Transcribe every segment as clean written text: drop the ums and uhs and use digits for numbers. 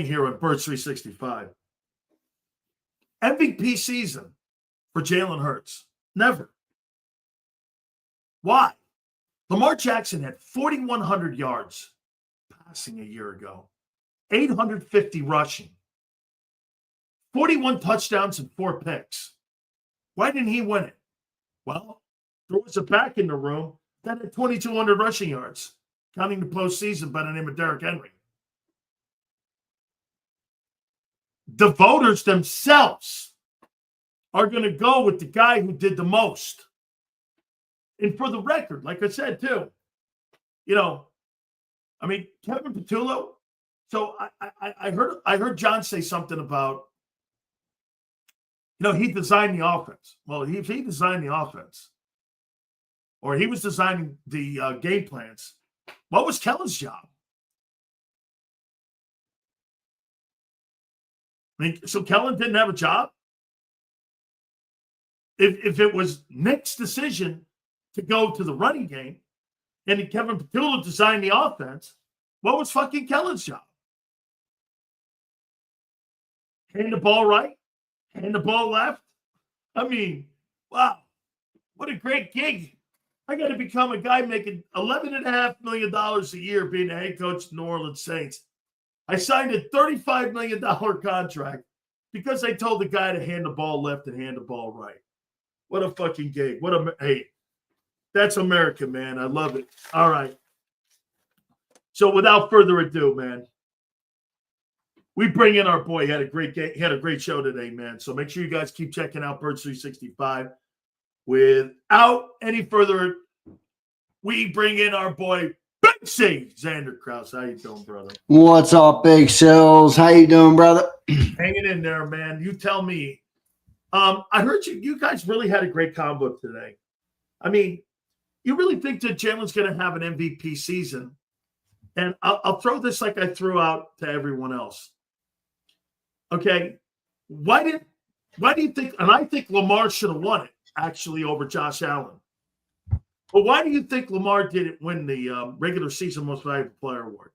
here on Birds 365. MVP season for Jalen Hurts. Never. Why? Lamar Jackson had 4,100 yards passing a year ago, 850 rushing, 41 touchdowns and 4 picks. Why didn't he win it? Well, there was a back in the room that had 2,200 rushing yards, counting the postseason by the name of Derrick Henry. The voters themselves are going to go with the guy who did the most. And for the record, like I said, too, Kevin Patullo. So I heard John say something about, he designed the offense. Well, if he designed the offense, or he was designing the game plans, what was Kellen's job? So Kellen didn't have a job? If it was Nick's decision to go to the running game and Kevin Patullo designed the offense, what was fucking Kellen's job? Hand the ball right? Hand the ball left? Wow. What a great gig. I got to become a guy making $11.5 million a year being a head coach of the New Orleans Saints. I signed a $35 million contract because I told the guy to hand the ball left and hand the ball right. What a fucking gig. Hey, that's America, man. I love it. All right. So without further ado, man, we bring in our boy. He had a great game. He had a great show today, man. So make sure you guys keep checking out Birds 365. Without any further, we bring in our boy, Big C, Zander Krause. How you doing, brother? What's up, Big Silz? How you doing, brother? Hanging in there, man. You tell me. I heard you guys really had a great combo today. You really think that Jalen's going to have an MVP season? And I'll throw this like I threw out to everyone else. Okay, why do you think? And I think Lamar should have won it actually over Josh Allen. But why do you think Lamar didn't win the regular season Most Valuable Player award?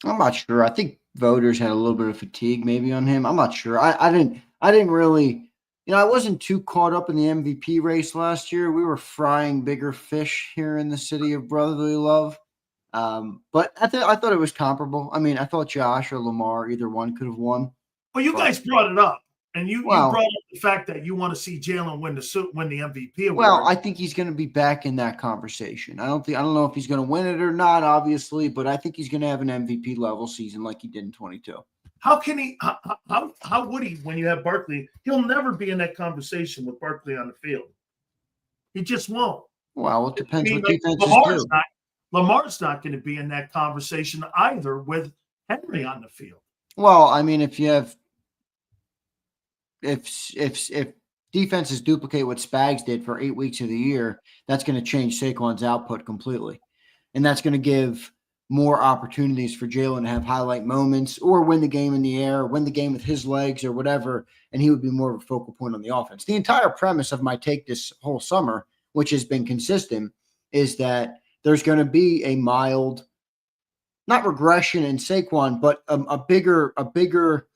I'm not sure. I think voters had a little bit of fatigue maybe on him. I'm not sure. I didn't really. I wasn't too caught up in the MVP race last year. We were frying bigger fish here in the city of brotherly love. But I thought it was comparable. I thought Josh or Lamar, either one could have won. Well, you guys brought it up, and you brought up the fact that you want to see Jalen win the MVP award. Well, I think he's going to be back in that conversation. I don't know if he's going to win it or not, obviously, but I think he's going to have an MVP level season like he did in 22. How can he? How would he when you have Barkley? He'll never be in that conversation with Barkley on the field. He just won't. Well, it depends what defenses do. Lamar's not going to be in that conversation either with Henry on the field. Well, if defenses duplicate what Spags did for 8 weeks of the year, that's going to change Saquon's output completely, and that's going to give more opportunities for Jalen to have highlight moments or win the game in the air, win the game with his legs or whatever, and he would be more of a focal point on the offense. The entire premise of my take this whole summer, which has been consistent, is that there's going to be a mild, not regression in Saquon, but a bigger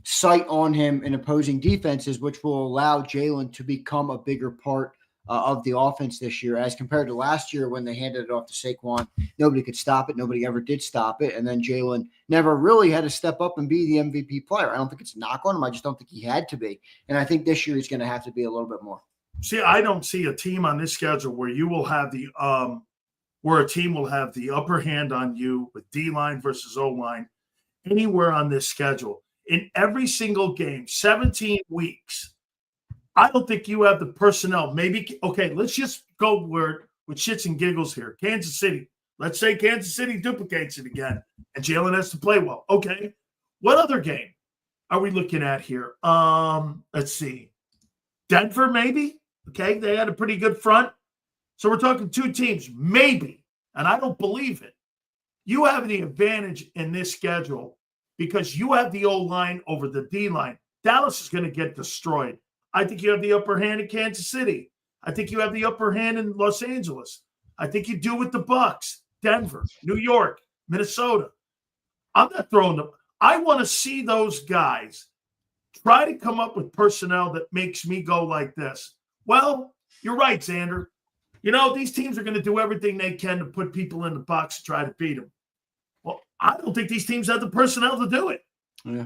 sight on him in opposing defenses, which will allow Jalen to become a bigger part of the offense this year as compared to last year when they handed it off to Saquon. Nobody could stop it. Nobody ever did stop it. And then Jalen never really had to step up and be the MVP player. I don't think it's a knock on him. I just don't think he had to be. And I think this year he's going to have to be a little bit more. See, I don't see a team on this schedule where you will have where a team will have the upper hand on you with D-line versus O-line anywhere on this schedule. In every single game, 17 weeks, I don't think you have the personnel. Maybe, okay, let's just go with shits and giggles here. Kansas City. Let's say Kansas City duplicates it again, and Jalen has to play well. Okay, what other game are we looking at here? Let's see. Denver, maybe? Okay, they had a pretty good front. So we're talking 2 teams, maybe, and I don't believe it. You have the advantage in this schedule because you have the O-line over the D-line. Dallas is going to get destroyed. I think you have the upper hand in Kansas City. I think you have the upper hand in Los Angeles. I think you do with the Bucks, Denver, New York, Minnesota. I'm not throwing them. I want to see those guys try to come up with personnel that makes me go like this. Well, you're right, Zander. These teams are going to do everything they can to put people in the box to try to beat them. Well, I don't think these teams have the personnel to do it. Yeah.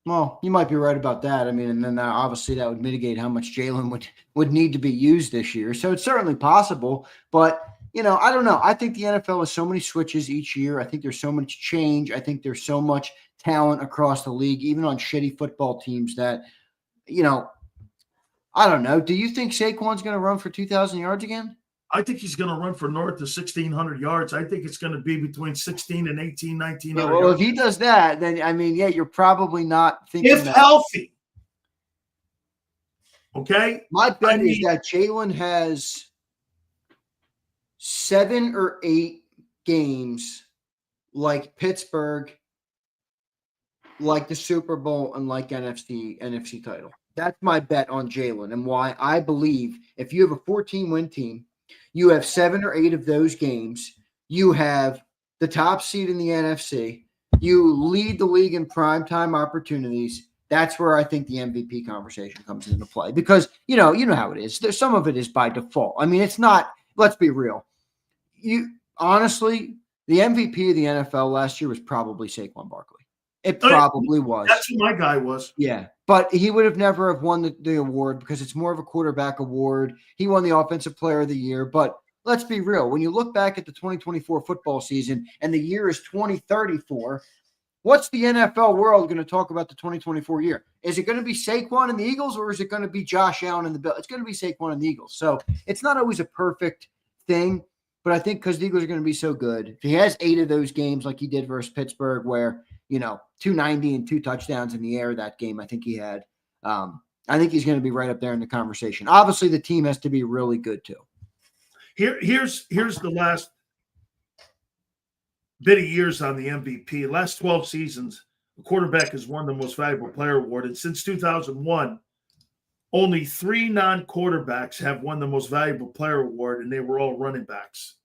Well, you might be right about that. I mean, and then obviously that would mitigate how much Jalen would need to be used this year. So it's certainly possible. But, I don't know. I think the NFL has so many switches each year. I think there's so much change. I think there's so much talent across the league, even on shitty football teams that, I don't know. Do you think Saquon's going to run for 2,000 yards again? I think he's going to run for north of 1,600 yards. I think it's going to be between 16 and 18, 1900 yards. Well, if he does that, then, you're probably not thinking if healthy. Okay? My bet is that Jalen has 7 or 8 games like Pittsburgh, like the Super Bowl, and like NFC title. That's my bet on Jalen, and why I believe if you have a 14-win team, you have 7 or 8 of those games, you have the top seed in the NFC, you lead the league in primetime opportunities. That's where I think the MVP conversation comes into play, because you know how it is. There's some of it is by default. I mean, it's not. Let's be real. Honestly, the MVP of the NFL last year was probably Saquon Barkley. It probably was. That's who my guy was. Yeah, but he would have never have won the award because it's more of a quarterback award. He won the Offensive Player of the Year. But let's be real. When you look back at the 2024 football season and the year is 2034, what's the NFL world going to talk about the 2024 year? Is it going to be Saquon and the Eagles, or is it going to be Josh Allen and the Bills? It's going to be Saquon and the Eagles. So it's not always a perfect thing, but I think because the Eagles are going to be so good, if he has 8 of those games like he did versus Pittsburgh where, 290 and 2 touchdowns in the air that game, I think he had. I think he's going to be right up there in the conversation. Obviously, the team has to be really good too. Here's the last bit of years on the MVP. Last 12 seasons, the quarterback has won the Most Valuable Player award, and since 2001, only 3 non-quarterbacks have won the Most Valuable Player award, and they were all running backs.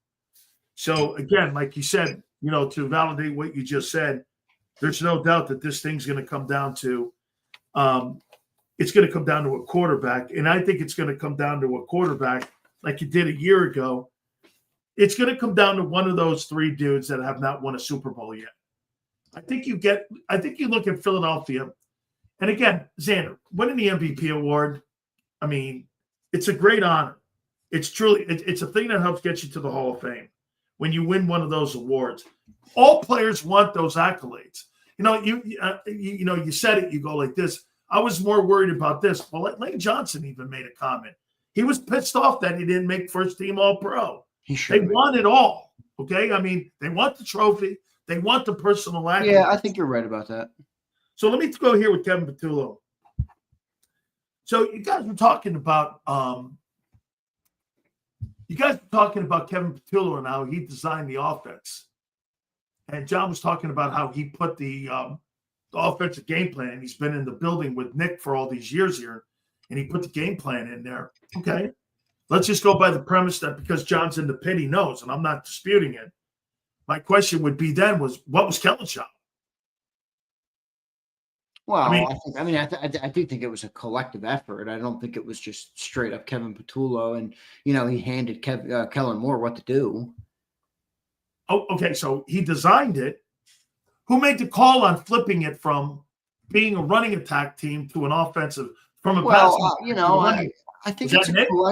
So again, like you said, to validate what you just said, there's no doubt that this thing's going to come down to it's going to come down to a quarterback. And I think it's going to come down to a quarterback like it did a year ago. It's going to come down to one of those 3 dudes that have not won a Super Bowl yet. I think you look at Philadelphia. And again, Zander, winning the MVP award, I mean, it's a great honor. It's truly, it's a thing that helps get you to the Hall of Fame when you win one of those awards. All players want those accolades. You said it, you go like this. I was more worried about this. Well, Lane Johnson even made a comment. He was pissed off that he didn't make first team All-Pro. They want it all. Okay. I mean, they want the trophy. They want the personal accolades. Yeah, I think you're right about that. So let me go here with Kevin Patullo. So you guys were talking about Kevin Patullo and how he designed the offense. And John was talking about how he put the offensive game plan. He's been in the building with Nick for all these years here, and he put the game plan in there. Okay. Let's just go by the premise that because John's in the pit, he knows, and I'm not disputing it. My question would be then what was Kellen's job? Well, I do think it was a collective effort. I don't think it was just straight up Kevin Patullo and, he handed Kellen Moore what to do. Oh, okay. So he designed it. Who made the call on flipping it from being a running attack team to an offensive from a passing? I think it's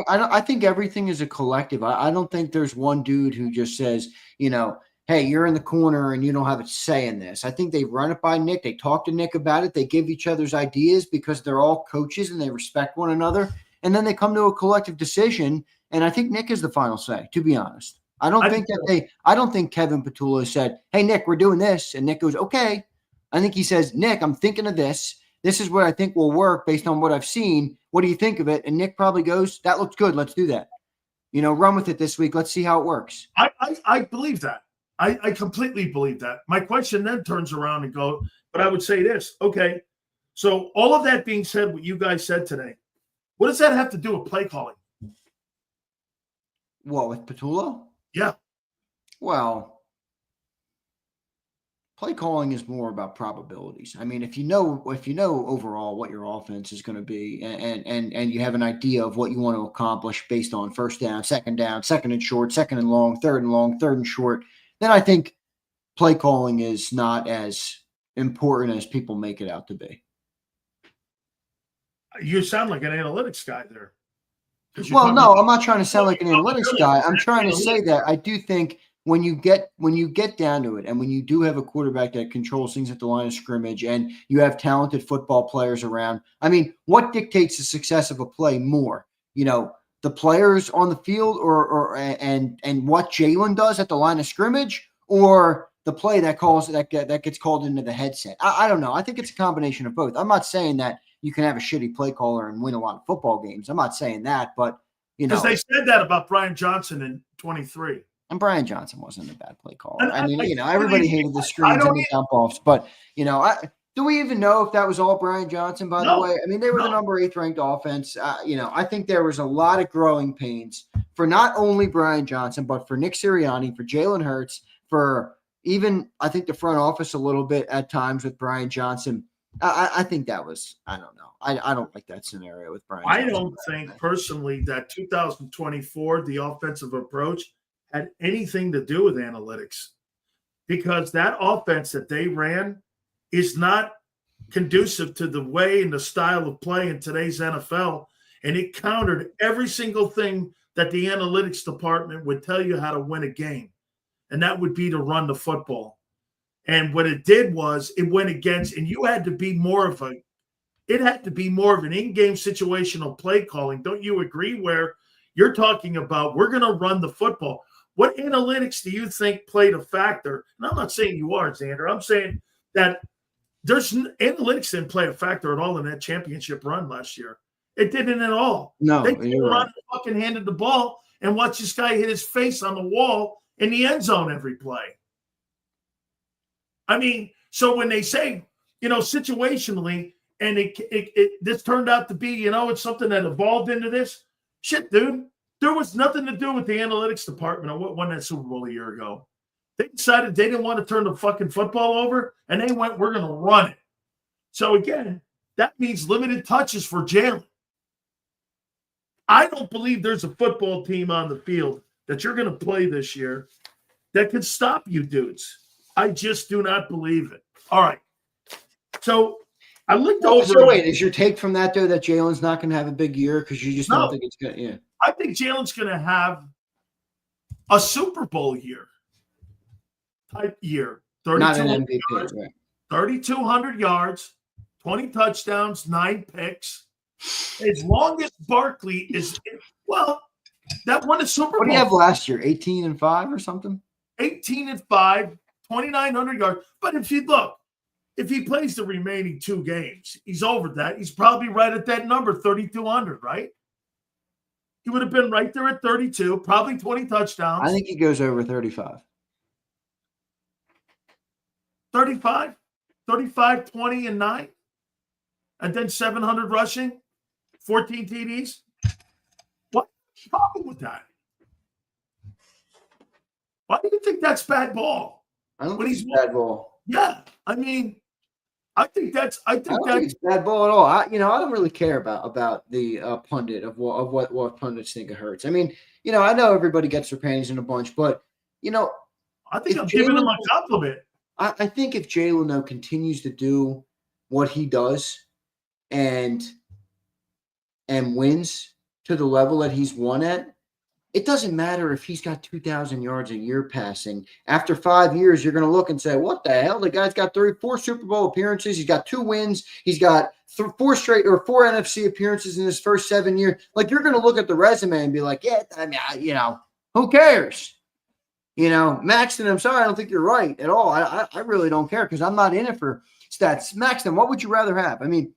I think everything is a collective. I don't think there's one dude who just says, hey, you're in the corner and you don't have a say in this. I think they run it by Nick. They talk to Nick about it. They give each other's ideas because they're all coaches and they respect one another. And then they come to a collective decision. And I think Nick is the final say, to be honest. I don't think Kevin Patullo said, hey, Nick, we're doing this. And Nick goes, okay. I think he says, Nick, I'm thinking of this. This is what I think will work based on what I've seen. What do you think of it? And Nick probably goes, that looks good. Let's do that. Run with it this week. Let's see how it works. I believe that. I completely believe that. My question then turns around and go, but I would say this. Okay. So all of that being said, what you guys said today, what does that have to do with play calling? What, with Patullo? Yeah. Well, play calling is more about probabilities. I mean, if you know overall what your offense is going to be, and you have an idea of what you want to accomplish based on first down, second and short, second and long, third and short, then I think play calling is not as important as people make it out to be. You sound like an analytics guy there. Well, no, I'm not trying to sound like an analytics guy. I'm trying to say that I do think when you get down to it, and when you do have a quarterback that controls things at the line of scrimmage, and you have talented football players around, I mean, what dictates the success of a play more? You know, the players on the field, and what Jalen does at the line of scrimmage, or the play that gets called into the headset. I don't know. I think it's a combination of both. I'm not saying that you can have a shitty play caller and win a lot of football games. I'm not saying that, but because they said that about Brian Johnson in 23. And Brian Johnson wasn't a bad play caller. I mean, everybody hated the screens and the dump offs, but do we even know if that was all Brian Johnson? By the way, I mean, they were the number 8th ranked offense. I think there was a lot of growing pains for not only Brian Johnson, but for Nick Sirianni, for Jalen Hurts, for even I think the front office a little bit at times with Brian Johnson. I think that was, I don't know. I don't like that scenario with Brian Johnson. I don't think personally that 2024, the offensive approach had anything to do with analytics, because that offense that they ran is not conducive to the way and the style of play in today's NFL. And it countered every single thing that the analytics department would tell you how to win a game. And that would be to run the football. And what it did was it went against, and you had to be more of an in-game situational play calling. Don't you agree? Where you're talking about, we're going to run the football. What analytics do you think played a factor? And I'm not saying you are, Zander. I'm saying that analytics didn't play a factor at all in that championship run last year. It didn't at all. No, they came around and fucking handed the ball and watched this guy hit his face on the wall in the end zone every play. I mean, so when they say, situationally, and this turned out to be, it's something that evolved into this, shit, dude. There was nothing to do with the analytics department of what won that Super Bowl a year ago. They decided they didn't want to turn the fucking football over, and they went, we're going to run it. So, again, that means limited touches for Jalen. I don't believe there's a football team on the field that you're going to play this year that can stop you dudes. I just do not believe it. All right. So, I looked over. So, wait, is your take from that, though, that Jalen's not going to have a big year because you just don't think it's good? Yeah. I think Jalen's going to have a Super Bowl type year. Not an MVP, yards, right. 3,200 yards, 20 touchdowns, 9 picks. As long as Barkley is that won a Super Bowl. What do you have last year? 18-5 or something? 18-5, 2,900 yards. But if he plays the remaining 2 games, he's over that. He's probably right at that number, 3,200, right? He would have been right there at 32, probably 20 touchdowns. I think he goes over 35. 35, 20, and 9. And then 700 rushing, 14 TDs. What's the problem with that? Why do you think that's bad ball? I don't think it's bad ball. Yeah, I mean, I think that's it's bad ball at all. I don't really care about the pundit of what pundits think of Hurts. I mean, I know everybody gets their panties in a bunch, but I think I'm giving him a compliment. I think if Jalen though continues to do what he does and wins to the level that he's won at, it doesn't matter if he's got 2,000 yards a year passing. After 5 years, you're going to look and say, what the hell? The guy's got 4 Super Bowl appearances. He's got 2 wins. He's got 4 NFC appearances in his first 7 years. Like, you're going to look at the resume and be like, yeah, I mean, who cares? Maxton, I'm sorry, I don't think you're right at all. I really don't care because I'm not in it for stats. Maxton, what would you rather have? I mean,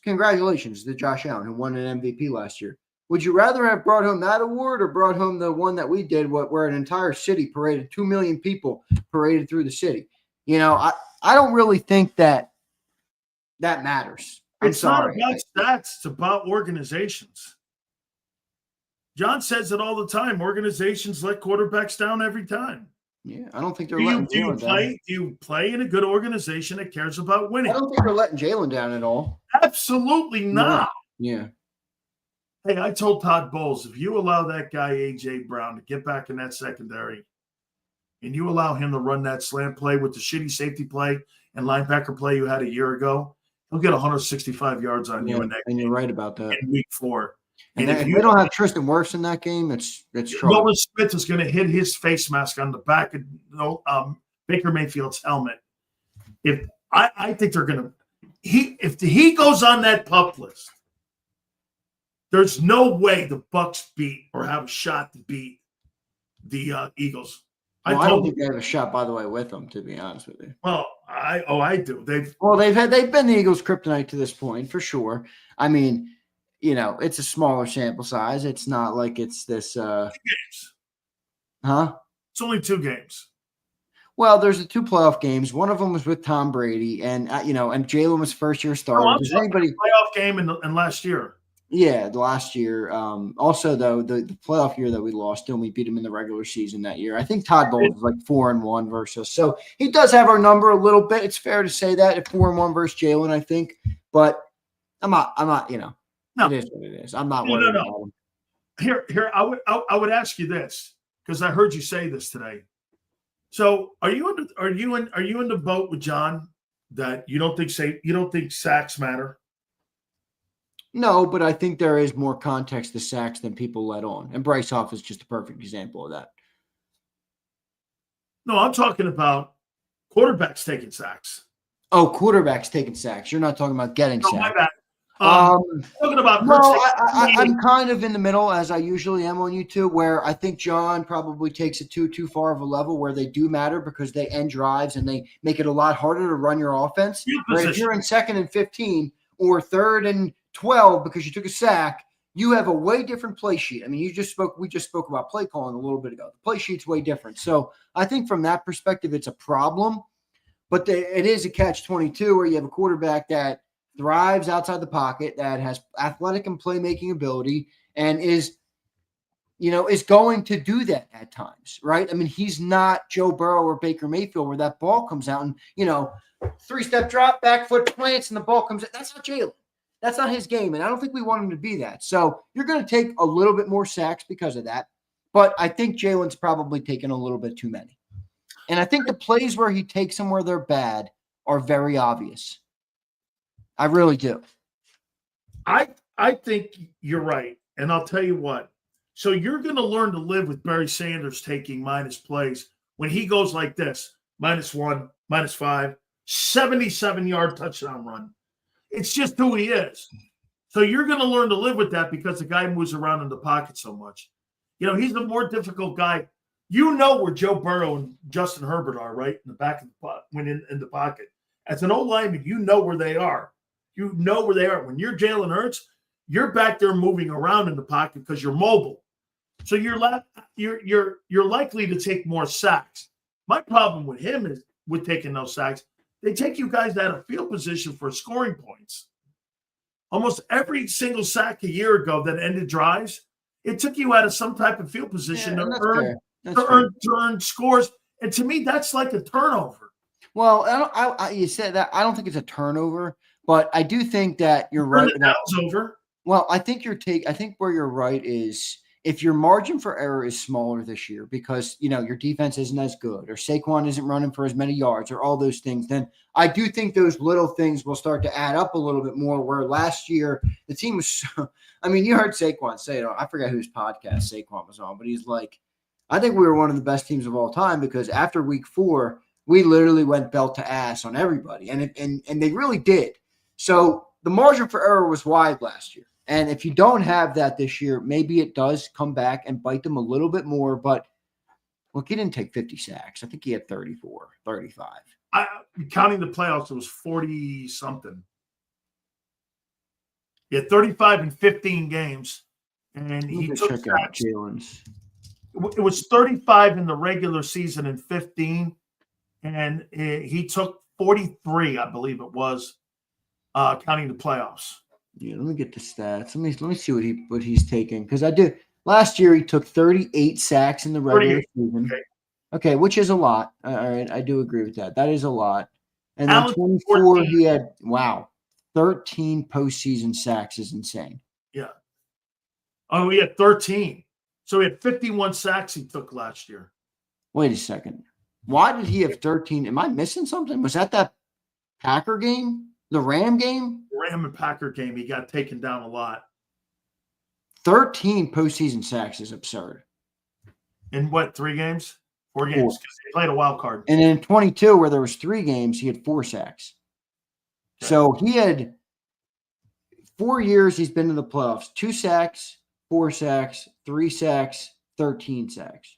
congratulations to Josh Allen, who won an MVP last year. Would you rather have brought home that award or brought home the one that we did where an entire city paraded, 2 million people paraded through the city? I don't really think that matters. It's not about stats. It's about organizations. John says it all the time. Organizations let quarterbacks down every time. Yeah, I don't think they're Do you letting do you Jalen down. play do you play in a good organization that cares about I winning? don't think they're letting Jalen down at all. Absolutely No. not. Yeah. Hey, I told Todd Bowles, if you allow that guy AJ Brown to get back in that secondary, and you allow him to run that slant play with the shitty safety play and linebacker play you had a year ago, he'll get 165 yards on you in that and game you're right about that. in week 4. And And if they don't have Tristan Wirfs in that game, it's trouble. Nolan Smith is going to hit his face mask on the back of Baker Mayfield's helmet. If I think they're going to if he goes on that pup list, there's no way the Bucs beat or have a shot to beat the Eagles. Well, I don't think they have a shot, by the way, with them, to be honest with you. Well, I do. They've been the Eagles' kryptonite to this point for sure. I mean, it's a smaller sample size. It's not like it's this. 2 games. Huh? It's only 2 games. Well, there's the 2 playoff games. One of them was with Tom Brady, and and Jalen was first-year starter. I'm Does talking anybody playoff game in last year? Yeah, the last year. Also, though, the playoff year that we lost, and we beat him in the regular season that year. I think Todd Bowles was like 4-1 versus us. So he does have our number a little bit. It's fair to say that at 4-1 versus Jalen, I think. But I'm not. No. It is what it is. I'm not worried about him. Here, I would ask you this because I heard you say this today. So are you in the boat with John that you don't think sacks matter? No, but I think there is more context to sacks than people let on. And Bryce Hoff is just a perfect example of that. No, I'm talking about quarterbacks taking sacks. Oh, quarterbacks taking sacks. You're not talking about getting sacks. My bad. Talking about I'm kind of in the middle, as I usually am on YouTube, where I think John probably takes it too far of a level where they do matter because they end drives and they make it a lot harder to run your offense. Right? If you're in 2nd and 15 or 3rd and 12 because you took a sack, you have a way different play sheet. I mean, we just spoke about play calling a little bit ago. The play sheet's way different. So I think from that perspective, it's a problem. But it is a catch-22 where you have a quarterback that thrives outside the pocket, that has athletic and playmaking ability, and is going to do that at times, right? I mean, he's not Joe Burrow or Baker Mayfield where that ball comes out and, 3-step drop, back foot plants, and the ball comes out. That's not Jalen. That's not his game, and I don't think we want him to be that. So you're going to take a little bit more sacks because of that, but I think Jalen's probably taken a little bit too many. And I think the plays where he takes them where they're bad are very obvious. I really do. I think you're right, and I'll tell you what. So you're going to learn to live with Barry Sanders taking minus plays when he goes like this, -1, -5, 77-yard touchdown run. It's just who he is. So you're going to learn to live with that because the guy moves around in the pocket so much. He's the more difficult guy. Where Joe Burrow and Justin Herbert are, right? In the back of the when in the pocket. As an old lineman, you know where they are. You know where they are. When you're Jalen Hurts, you're back there moving around in the pocket because you're mobile. So you're likely to take more sacks. My problem with him is with taking those sacks. They take you guys out of field position for scoring points. Almost every single sack a year ago that ended drives, it took you out of some type of field position to earn scores. And to me, that's like a turnover. Well, you said that. I don't think it's a turnover, but I do think that you're right. Over. Well, I think where you're right is if your margin for error is smaller this year because, your defense isn't as good or Saquon isn't running for as many yards or all those things, then I do think those little things will start to add up a little bit more where last year the team was you heard Saquon say it. I forget whose podcast Saquon was on, but he's like, I think we were one of the best teams of all time because after week 4, we literally went belt to ass on everybody. And they really did. So the margin for error was wide last year. And if you don't have that this year, maybe it does come back and bite them a little bit more. But look, he didn't take 50 sacks. I think he had 34, 35. Counting the playoffs, it was 40-something. He had 35 in 15 games. And he took sacks. Jalen's. It was 35 in the regular season in 15. And he took 43, I believe it was, counting the playoffs. Yeah, let me get the stats. Let me see what he's taking because I did last year. He took 38 sacks in the regular season. Okay. Okay, which is a lot. All right, I do agree with that. That is a lot. And then Allen, 24, 14. he had, wow, 13 postseason sacks is insane. Yeah. Oh, he had 13. So he had 51 sacks he took last year. Wait a second. Why did he have 13? Am I missing something? Was that Packer game? The Ram game? Ram and Packer game, he got taken down a lot. 13 postseason sacks is absurd. In what, 3 games? 4 games, because he played a wild card. And in 22, where there was 3 games, he had 4 sacks. Okay. So he had 4 years he's been in the playoffs. 2 sacks, 4 sacks, 3 sacks, 13 sacks.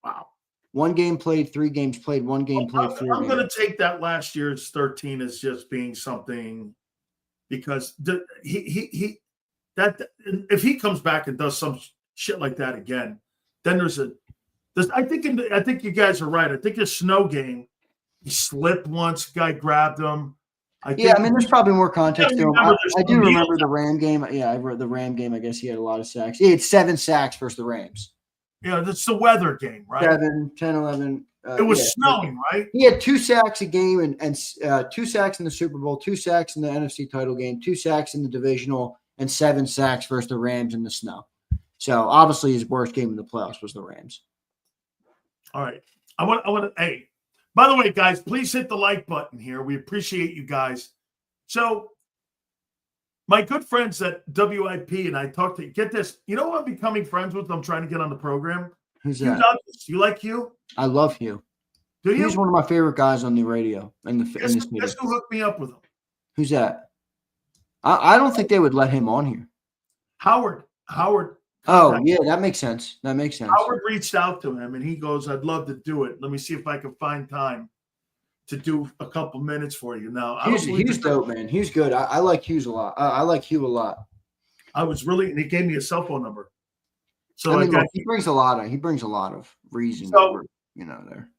Wow. 1 game played, 3 games played, 1 game played, 4 games. I'm going to take that last year's 13 as just being something, because if he comes back and does some shit like that again, then I think you guys are right. I think the snow game, he slipped once, guy grabbed him. I mean, there's probably more context to him. I do remember the Ram game. Yeah, I read the Ram game. I guess he had a lot of sacks. He had 7 sacks versus the Rams. Yeah, that's the weather game, right? 7, 10, 11. It was snowing, right? He had 2 sacks a game and 2 sacks in the Super Bowl, 2 sacks in the NFC title game, 2 sacks in the divisional, and 7 sacks versus the Rams in the snow. So obviously his worst game in the playoffs was the Rams. All right. I want to, hey, by the way, guys, please hit the like button here. We appreciate you guys. So my good friends at WIP and I talked to, get this, you know who I'm becoming friends with? I'm trying to get on the program. Who's Hugh that? Douglas. You like Hugh? I love Hugh. Do you? He's one of my favorite guys on the radio. Guess who hooked me up with him? Who's that? I don't think they would let him on here. Howard. Oh, yeah, that makes sense. Howard reached out to him, and he goes, I'd love to do it. Let me see if I can find time to do a couple minutes for you. Now, Hugh's dope, man. Hugh's good. I like Hughes a lot. I like Hugh a lot. And he gave me a cell phone number. So I mean, he brings a lot of reason. So, there.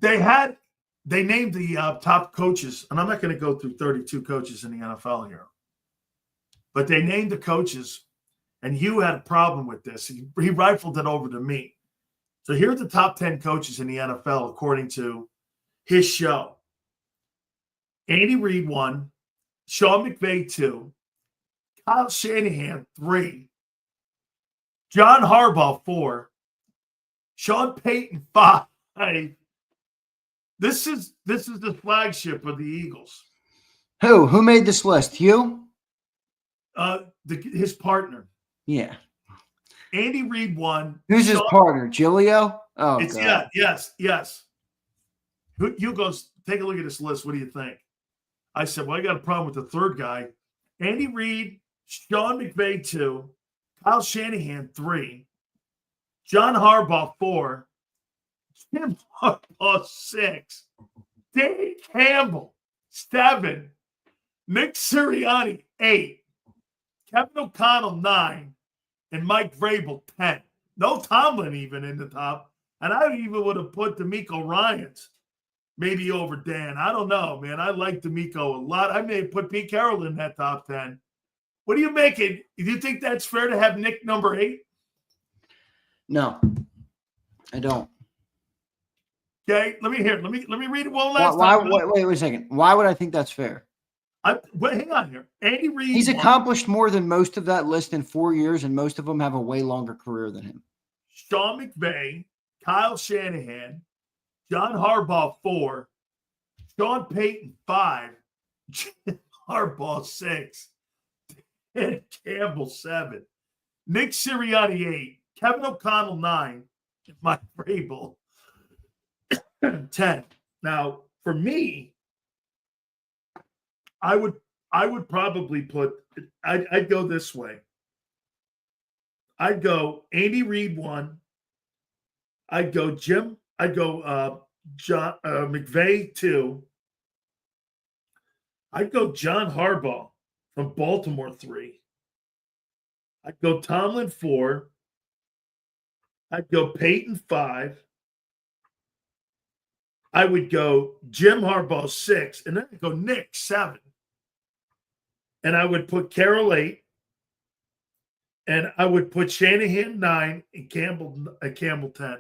They named the top coaches, and I'm not going to go through 32 coaches in the NFL here, but they named the coaches, and Hugh had a problem with this. He rifled it over to me. So here are the top 10 coaches in the NFL according to his show. Andy Reid 1, Sean McVay 2, Kyle Shanahan 3, John Harbaugh 4, Sean Payton 5. This is the flagship of the Eagles. Who made this list? Hugh? His partner. Yeah. Andy Reid 1. Who's his partner? Gilio? Oh, it's God. Yes. Hugh goes, take a look at this list. What do you think? I said, well, I got a problem with the third guy. Andy Reid, Sean McVay 2, Kyle Shanahan 3, John Harbaugh 4, Jim Harbaugh 6, Dave Campbell 7, Nick Sirianni 8, Kevin O'Connell 9, and Mike Vrabel 10. No Tomlin even in the top. And I even would have put D'Amico Ryans maybe over Dan. I don't know, man. I like D'Amico a lot. I may have put Pete Carroll in that top 10. What do you make it? Do you think that's fair to have Nick number 8? No, I don't. Okay, let me read it one last time. Wait a second. Why would I think that's fair? Hang on here. Andy Reid. He's accomplished more than most of that list in 4 years, and most of them have a way longer career than him. Sean McVay, Kyle Shanahan, John Harbaugh 4, Sean Payton 5, Jim Harbaugh 6, Ed Campbell 7, Nick Sirianni 8, Kevin O'Connell 9, and Mike Vrabel 10. Now, for me, I would probably put. I'd go this way. I'd go Andy Reid 1. I'd go John McVay 2. I'd go John Harbaugh from Baltimore 3. I'd go Tomlin 4. I'd go Peyton 5. I would go Jim Harbaugh 6, and then I'd go Nick 7. And I would put Carroll 8. And I would put Shanahan 9 and Campbell 10.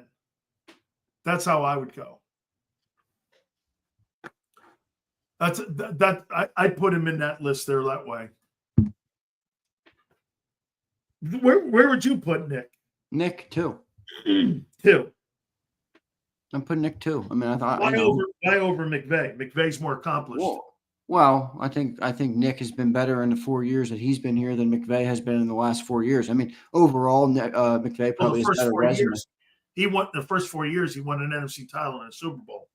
That's how I would go. I put him in that list there that way. Where would you put Nick? Nick, 2. 2. I'm putting Nick 2. I mean, I thought Why over McVay? McVay's more accomplished. Well, I think Nick has been better in the 4 years that he's been here than McVay has been in the last 4 years. I mean, overall, McVay probably has better resume. He won the first 4 years. He won an NFC title and a Super Bowl.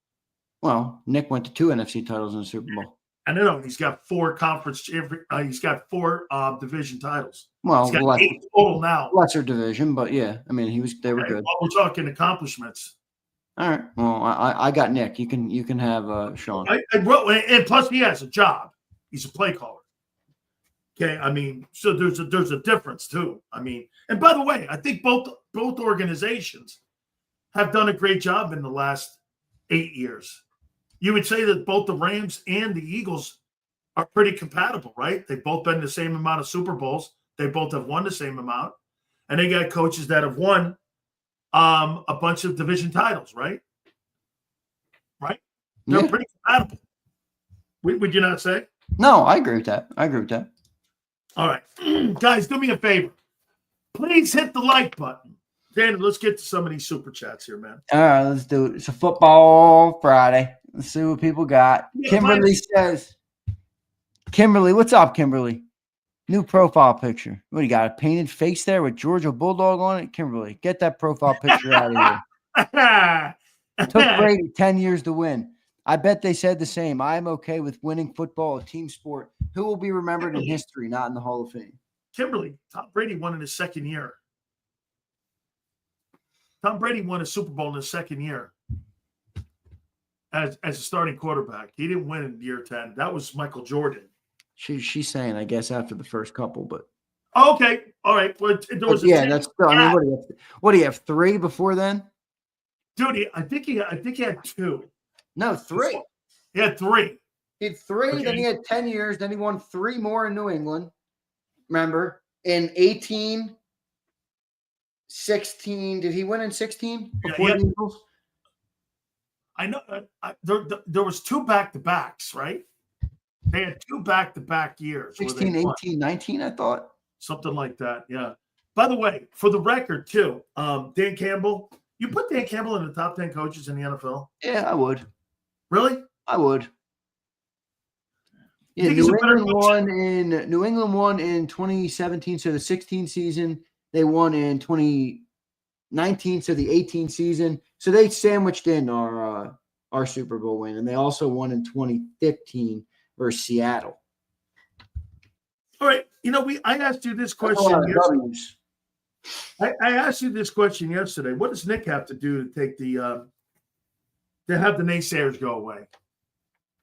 Well, Nick went to 2 NFC titles in the Super Bowl. I know he's got 4 conference. He's got 4 division titles. Well, he's got 8 total now. Lesser division, but yeah, I mean, they were good. Well, we're talking accomplishments. All right. Well, I got Nick. You can have Sean. And plus he has a job. He's a play caller. Okay, I mean, so there's a difference too. I mean, and by the way, I think both organizations have done a great job in the last 8 years. You would say that both the Rams and the Eagles are pretty compatible, right? They've both been the same amount of Super Bowls. They both have won the same amount, and they got coaches that have won a bunch of division titles, right? Right? They're pretty compatible. Would you not say? No, I agree with that. All right. Guys, do me a favor. Please hit the like button. Dan, let's get to some of these super chats here, man. All right, let's do it. It's a football Friday. Let's see what people got. Yeah, Kimberly says, Kimberly, what's up, Kimberly? New profile picture. What, you got a painted face there with Georgia Bulldog on it? Kimberly, get that profile picture out of here. Took Brady 10 years to win. I bet they said the same. I'm okay with winning football, a team sport. Who will be remembered in history, not in the Hall of Fame? Kimberly, Tom Brady won in his second year. Tom Brady won a Super Bowl in his second year as a starting quarterback. He didn't win in year 10. That was Michael Jordan. She's saying, I guess, after the first couple, but okay, all right. Well, there was that's still. I mean, what do you have? 3 before then, dude? I think he had 2. No, 3. He had 3. He had 3. Okay. Then he had 10 years. Then he won 3 more in New England. Remember, in 18, 16. Did he win in 16 before the Eagles? I know. There was 2 back-to-backs, right? They had 2 back-to-back years. 16, 18, 19, I thought. Something like that, yeah. By the way, for the record, too, Dan Campbell, you put Dan Campbell in the top 10 coaches in the NFL? Yeah, I would. Really? I would. Yeah, New England won in 2017, so the 16 season. They won in 2019, so the 18 season. So they sandwiched in our Super Bowl win, and they also won in 2015 versus Seattle. All right. You know, I asked you this question yesterday. I asked you this question yesterday. What does Nick have to do to take to have the naysayers go away?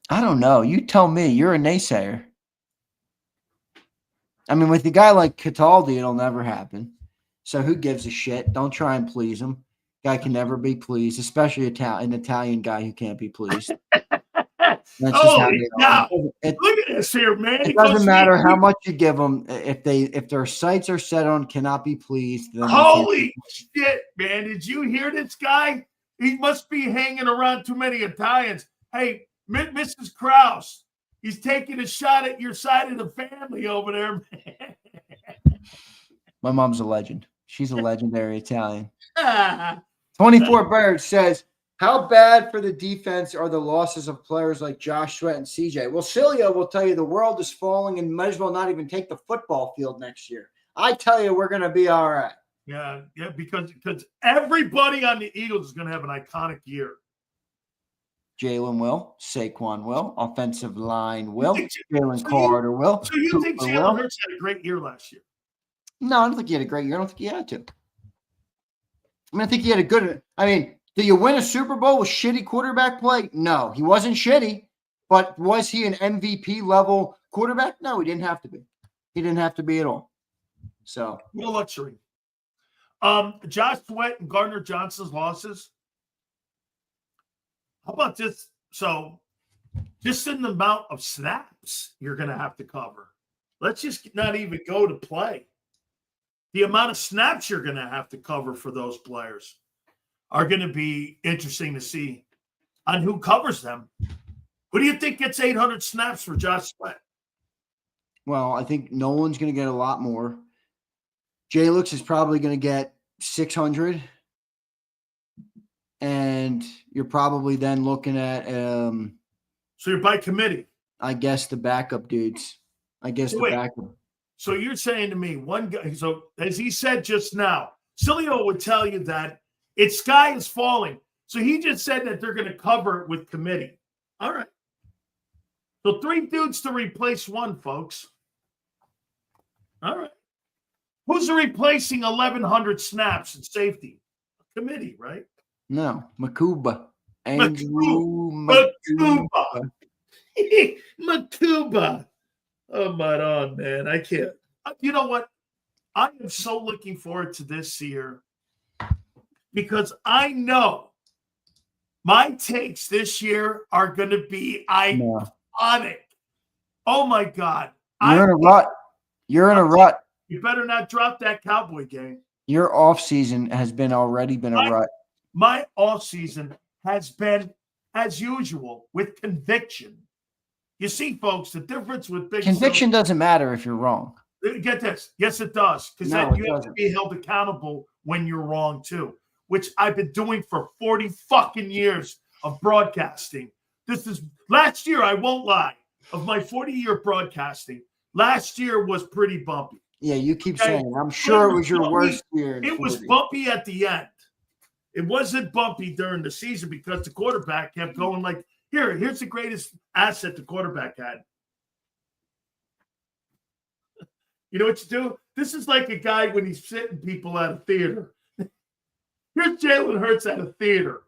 I don't know. You tell me. You're a naysayer. I mean, with a guy like Cataldi, it'll never happen. So who gives a shit? Don't try and please him. Guy can never be pleased, especially an Italian guy who can't be pleased. Holy cow. Look at this here, man. It doesn't matter how much you give them. If their sights are set on cannot be pleased. Then holy shit, man. Did you hear this guy? He must be hanging around too many Italians. Hey, Mrs. Krause, he's taking a shot at your side of the family over there, man. My mom's a legend. She's a legendary Italian. 24 Birds says, how bad for the defense are the losses of players like Josh Sweat and CJ? Well, Sileo will tell you the world is falling and might as well not even take the football field next year. I tell you, we're going to be all right. Yeah, because everybody on the Eagles is going to have an iconic year. Jalen will, Saquon will, offensive line will, Jalen Carter will. So you think Jalen Hurts had a great year last year? No, I don't think he had a great year. I don't think he had to. I mean, I think he had a good – I mean, did you win a Super Bowl with shitty quarterback play? No, he wasn't shitty. But was he an MVP-level quarterback? No, he didn't have to be. He didn't have to be at all. So – no luxury. Josh Sweat and Gardner Johnson's losses. How about this? So just in the amount of snaps you're going to have to cover. Let's just not even go to play. The amount of snaps you're going to have to cover for those players. are going to be interesting to see on who covers them. Who do you think gets 800 snaps for Josh Sweat? Well, I think Nolan's going to get a lot more. Jalix is probably going to get 600. And you're probably then looking at so you're by committee. I guess the backup dudes. Backup. So you're saying to me, one guy, so as he said just now, Sileo would tell you that its sky is falling. So he just said that they're going to cover it with committee. All right. So 3 dudes to replace 1, folks. All right. Who's replacing 1,100 snaps in safety? Committee, right? No, Makuba. Andrew Makuba. Makuba. Oh, my God, man. I can't. You know what? I am so looking forward to this year because I know my takes this year are going to be iconic. Oh, my God. You're in a rut. You're in a rut. You better not drop that Cowboy game. Your offseason has already been a rut. My offseason has been, as usual, with conviction. You see, folks, the difference with Big Conviction doesn't matter if you're wrong. Get this. Yes, it does. Because then you have to be held accountable when you're wrong, too, which I've been doing for 40 fucking years of broadcasting. This is last year, I won't lie, of my 40-year broadcasting. Last year was pretty bumpy. Yeah, you keep saying. I'm sure it was your worst year. It was bumpy at the end. It wasn't bumpy during the season because the quarterback kept going like, here's the greatest asset the quarterback had. You know what you do? This is like a guy when he's sitting people at a theater. Here's Jalen Hurts at a theater.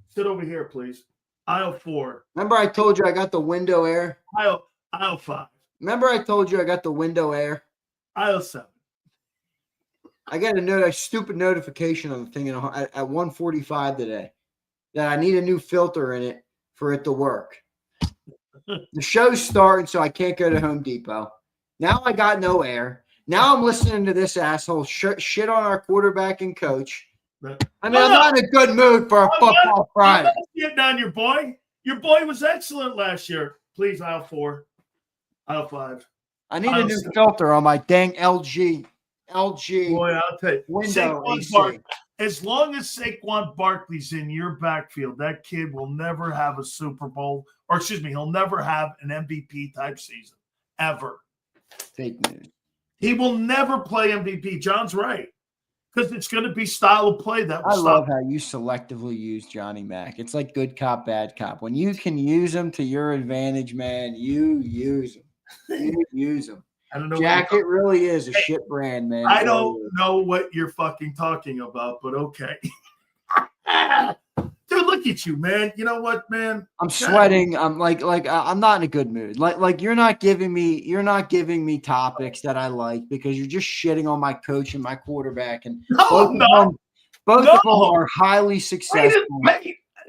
Sit over here, please. Aisle 4. Remember I told you I got the window air? Aisle 5. Remember I told you I got the window air? Aisle 7. I got a stupid notification on the thing at 1:45 today that I need a new filter in it for it to work. The show's starting, so I can't go to Home Depot. Now I got no air. Now I'm listening to this asshole shit on our quarterback and coach. I mean, I'm not in a good mood for a football Friday. Getting on your boy. Your boy was excellent last year. Please, aisle 4. Aisle 5. I need a new filter on my dang LG. Boy, I'll tell you. Window as long as Saquon Barkley's in your backfield, that kid will never have a Super Bowl, or excuse me, he'll never have an MVP type season ever. Fake news. He will never play MVP. John's right. Because it's going to be style of play that will I love how you selectively use Johnny Mac. It's like good cop, bad cop. When you can use him to your advantage, man, you use him. You use him. I don't know. JAKIB really is a shit brand, man. I don't know what you're fucking talking about, but okay. Dude, look at you, man. You know what, man? I'm sweating. I'm like I'm not in a good mood. Like you're not giving me topics that I like because you're just shitting on my coach and my quarterback, and both of them are highly successful.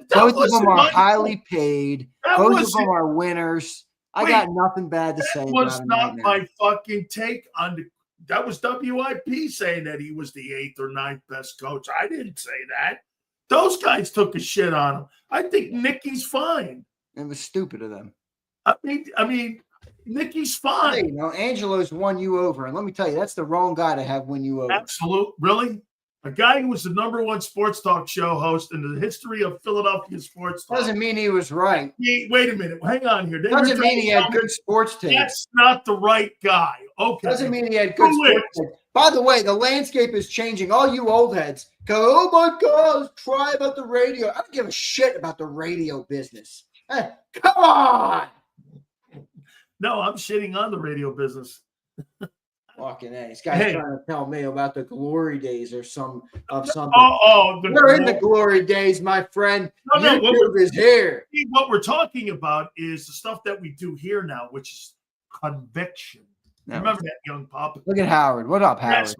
Both of them are highly paid. Both of them are winners. I got nothing bad to say about him. That was not my fucking take on the. That was WIP saying that he was the 8th or 9th best coach. I didn't say that. Those guys took a shit on him. I think Nicky's fine. It was stupid of them. I mean, Nicky's fine. Hey, you know, Angelo's won you over, and let me tell you, that's the wrong guy to have win you over. Absolute, really. A guy who was the #1 sports talk show host in the history of Philadelphia sports talk. Doesn't mean he was right. Wait a minute. Hang on here. Doesn't mean he had good sports takes. That's not the right guy. Okay. Doesn't mean he had good sports takes. By the way, the landscape is changing. All you old heads go, oh my God, try about the radio. I don't give a shit about the radio business. Hey, come on. No, I'm shitting on the radio business. Fucking A. This guy's trying to tell me about the glory days or something. We're in the glory days, my friend. YouTube is here. What we're talking about is the stuff that we do here now, which is conviction. Remember that, young pop? Look at Howard. What up, Howard? Yes.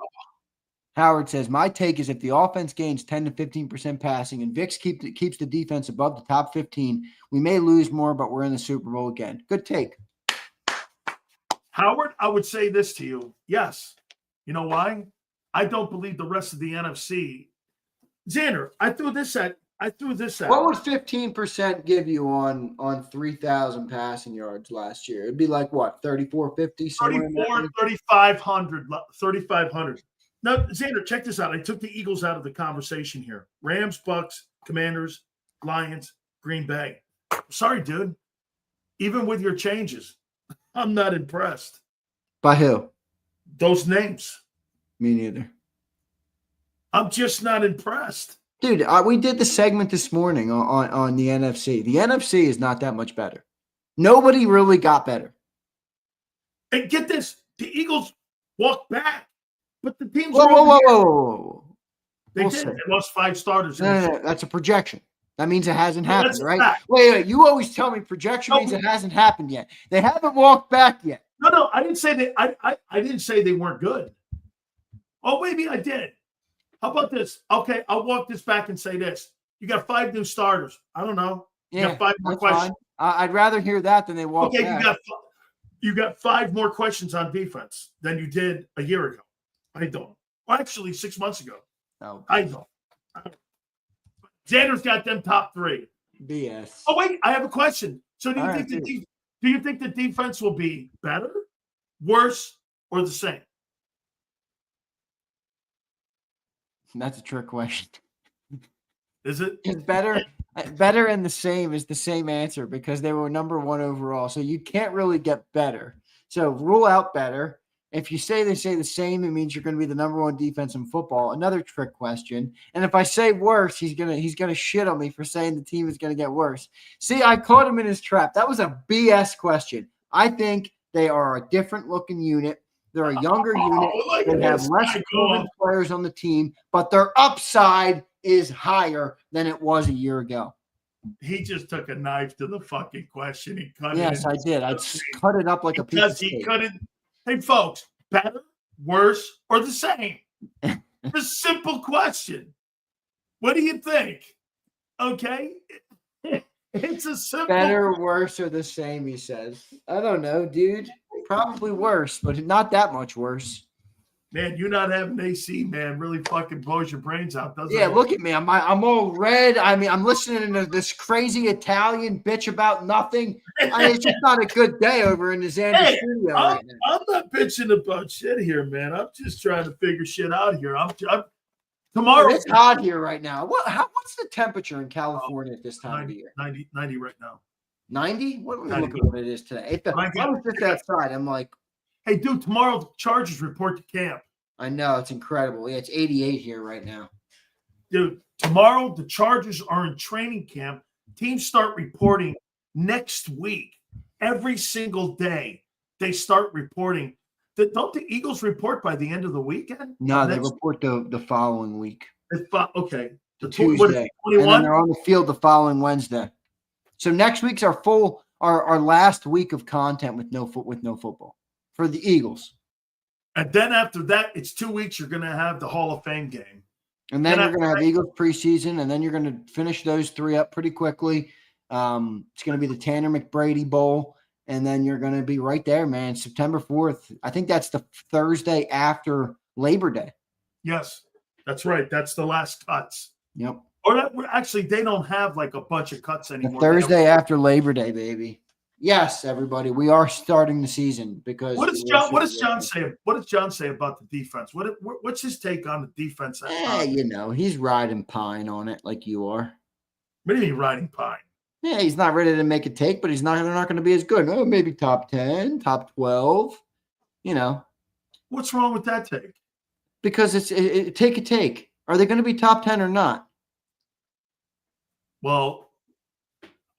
Howard says, my take is if the offense gains 10 to 15% passing and Vicks keeps the defense above the top 15, we may lose more, but we're in the Super Bowl again. Good take. Howard, I would say this to you. Yes. You know why? I don't believe the rest of the NFC Xander, I threw this at. What would 15% give you on 3,000 passing yards last year? It'd be like what, 3,450, somewhere in that 3,500. 3,500. Now, Xander, check this out. I took the Eagles out of the conversation here. Rams, Bucks, Commanders, Lions, Green Bay. Sorry, dude. Even with your changes, I'm not impressed. By who? Those names. Me neither. I'm just not impressed. Dude, we did the segment this morning on the NFC. The NFC is not that much better. Nobody really got better. And get this, the Eagles walked back, but the teams Whoa. They did. They lost 5 starters. No, that's a projection. That means it hasn't happened, right? Wait. You always tell me projection means it hasn't happened yet. They haven't walked back yet. No, I didn't say they. I didn't say they weren't good. Oh, maybe I did. How about this? Okay, I'll walk this back and say this. You got 5 new starters. I don't know. You got 5 more questions. I'd rather hear that than they walk back. Okay, you got 5 more questions on defense than you did a year ago. I don't. Well, actually, 6 months ago. No, I don't. Xander's got them top 3. BS. Oh, wait, I have a question. So do you think the defense will be better, worse, or the same? That's a trick question. Is it? It's better and the same is the same answer because they were number 1 overall. So you can't really get better. So rule out better. If you say they say the same, it means you're going to be the number 1 defense in football. Another trick question. And if I say worse, he's gonna shit on me for saying the team is going to get worse. See, I caught him in his trap. That was a BS question. I think they are a different looking unit. They're a younger unit. They have less proven players on the team, but their upside is higher than it was a year ago. He just took a knife to the fucking question. He cut yes, I did. I cut it up like a piece of steak. He couldn't. Hey, folks, better, worse, or the same? It's a simple question. What do you think? Okay. It's a simple better, worse, or the same, he says. I don't know, dude. Probably worse, but not that much worse. Man, you not having AC, man, really fucking blows your brains out, doesn't it? Yeah, look at me. I'm all red. I mean, I'm listening to this crazy Italian bitch about nothing. It's just not a good day over in the Zander studio right now. I'm not bitching about shit here, man. I'm just trying to figure shit out here. Tomorrow. It's hot here right now. What's the temperature in California at this time of the year? 90 right now. 90? What look at what it is today. I was just outside. I'm like, hey, dude, tomorrow the Chargers report to camp. I know. It's incredible. Yeah, it's 88 here right now. Dude, tomorrow the Chargers are in training camp. Teams start reporting next week. Every single day they start reporting. Don't the Eagles report by the end of the weekend? No, they report the following week. Okay. The Tuesday. 21? And then they're on the field the following Wednesday. So next week's our last week of content with no football for the Eagles. And then after that, it's 2 weeks. You're going to have the Hall of Fame game. And then you're going to have Eagles preseason, and then you're going to finish those 3 up pretty quickly. It's going to be the Tanner McBrady Bowl, and then you're going to be right there, man. September 4th. I think that's the Thursday after Labor Day. Yes, that's right. That's the last cuts. Yep. Or actually, they don't have like a bunch of cuts anymore. The Thursday after Labor Day, baby. Yes, everybody, we are starting the season because what does John say? What does John say about the defense? What's his take on the defense? He's riding pine on it like you are. What do you mean riding pine? Yeah, he's not ready to make a take, but they're not going to be as good. Oh, maybe top 10, top 12. What's wrong with that take? Because it's take a take. Are they going to be top 10 or not? Well,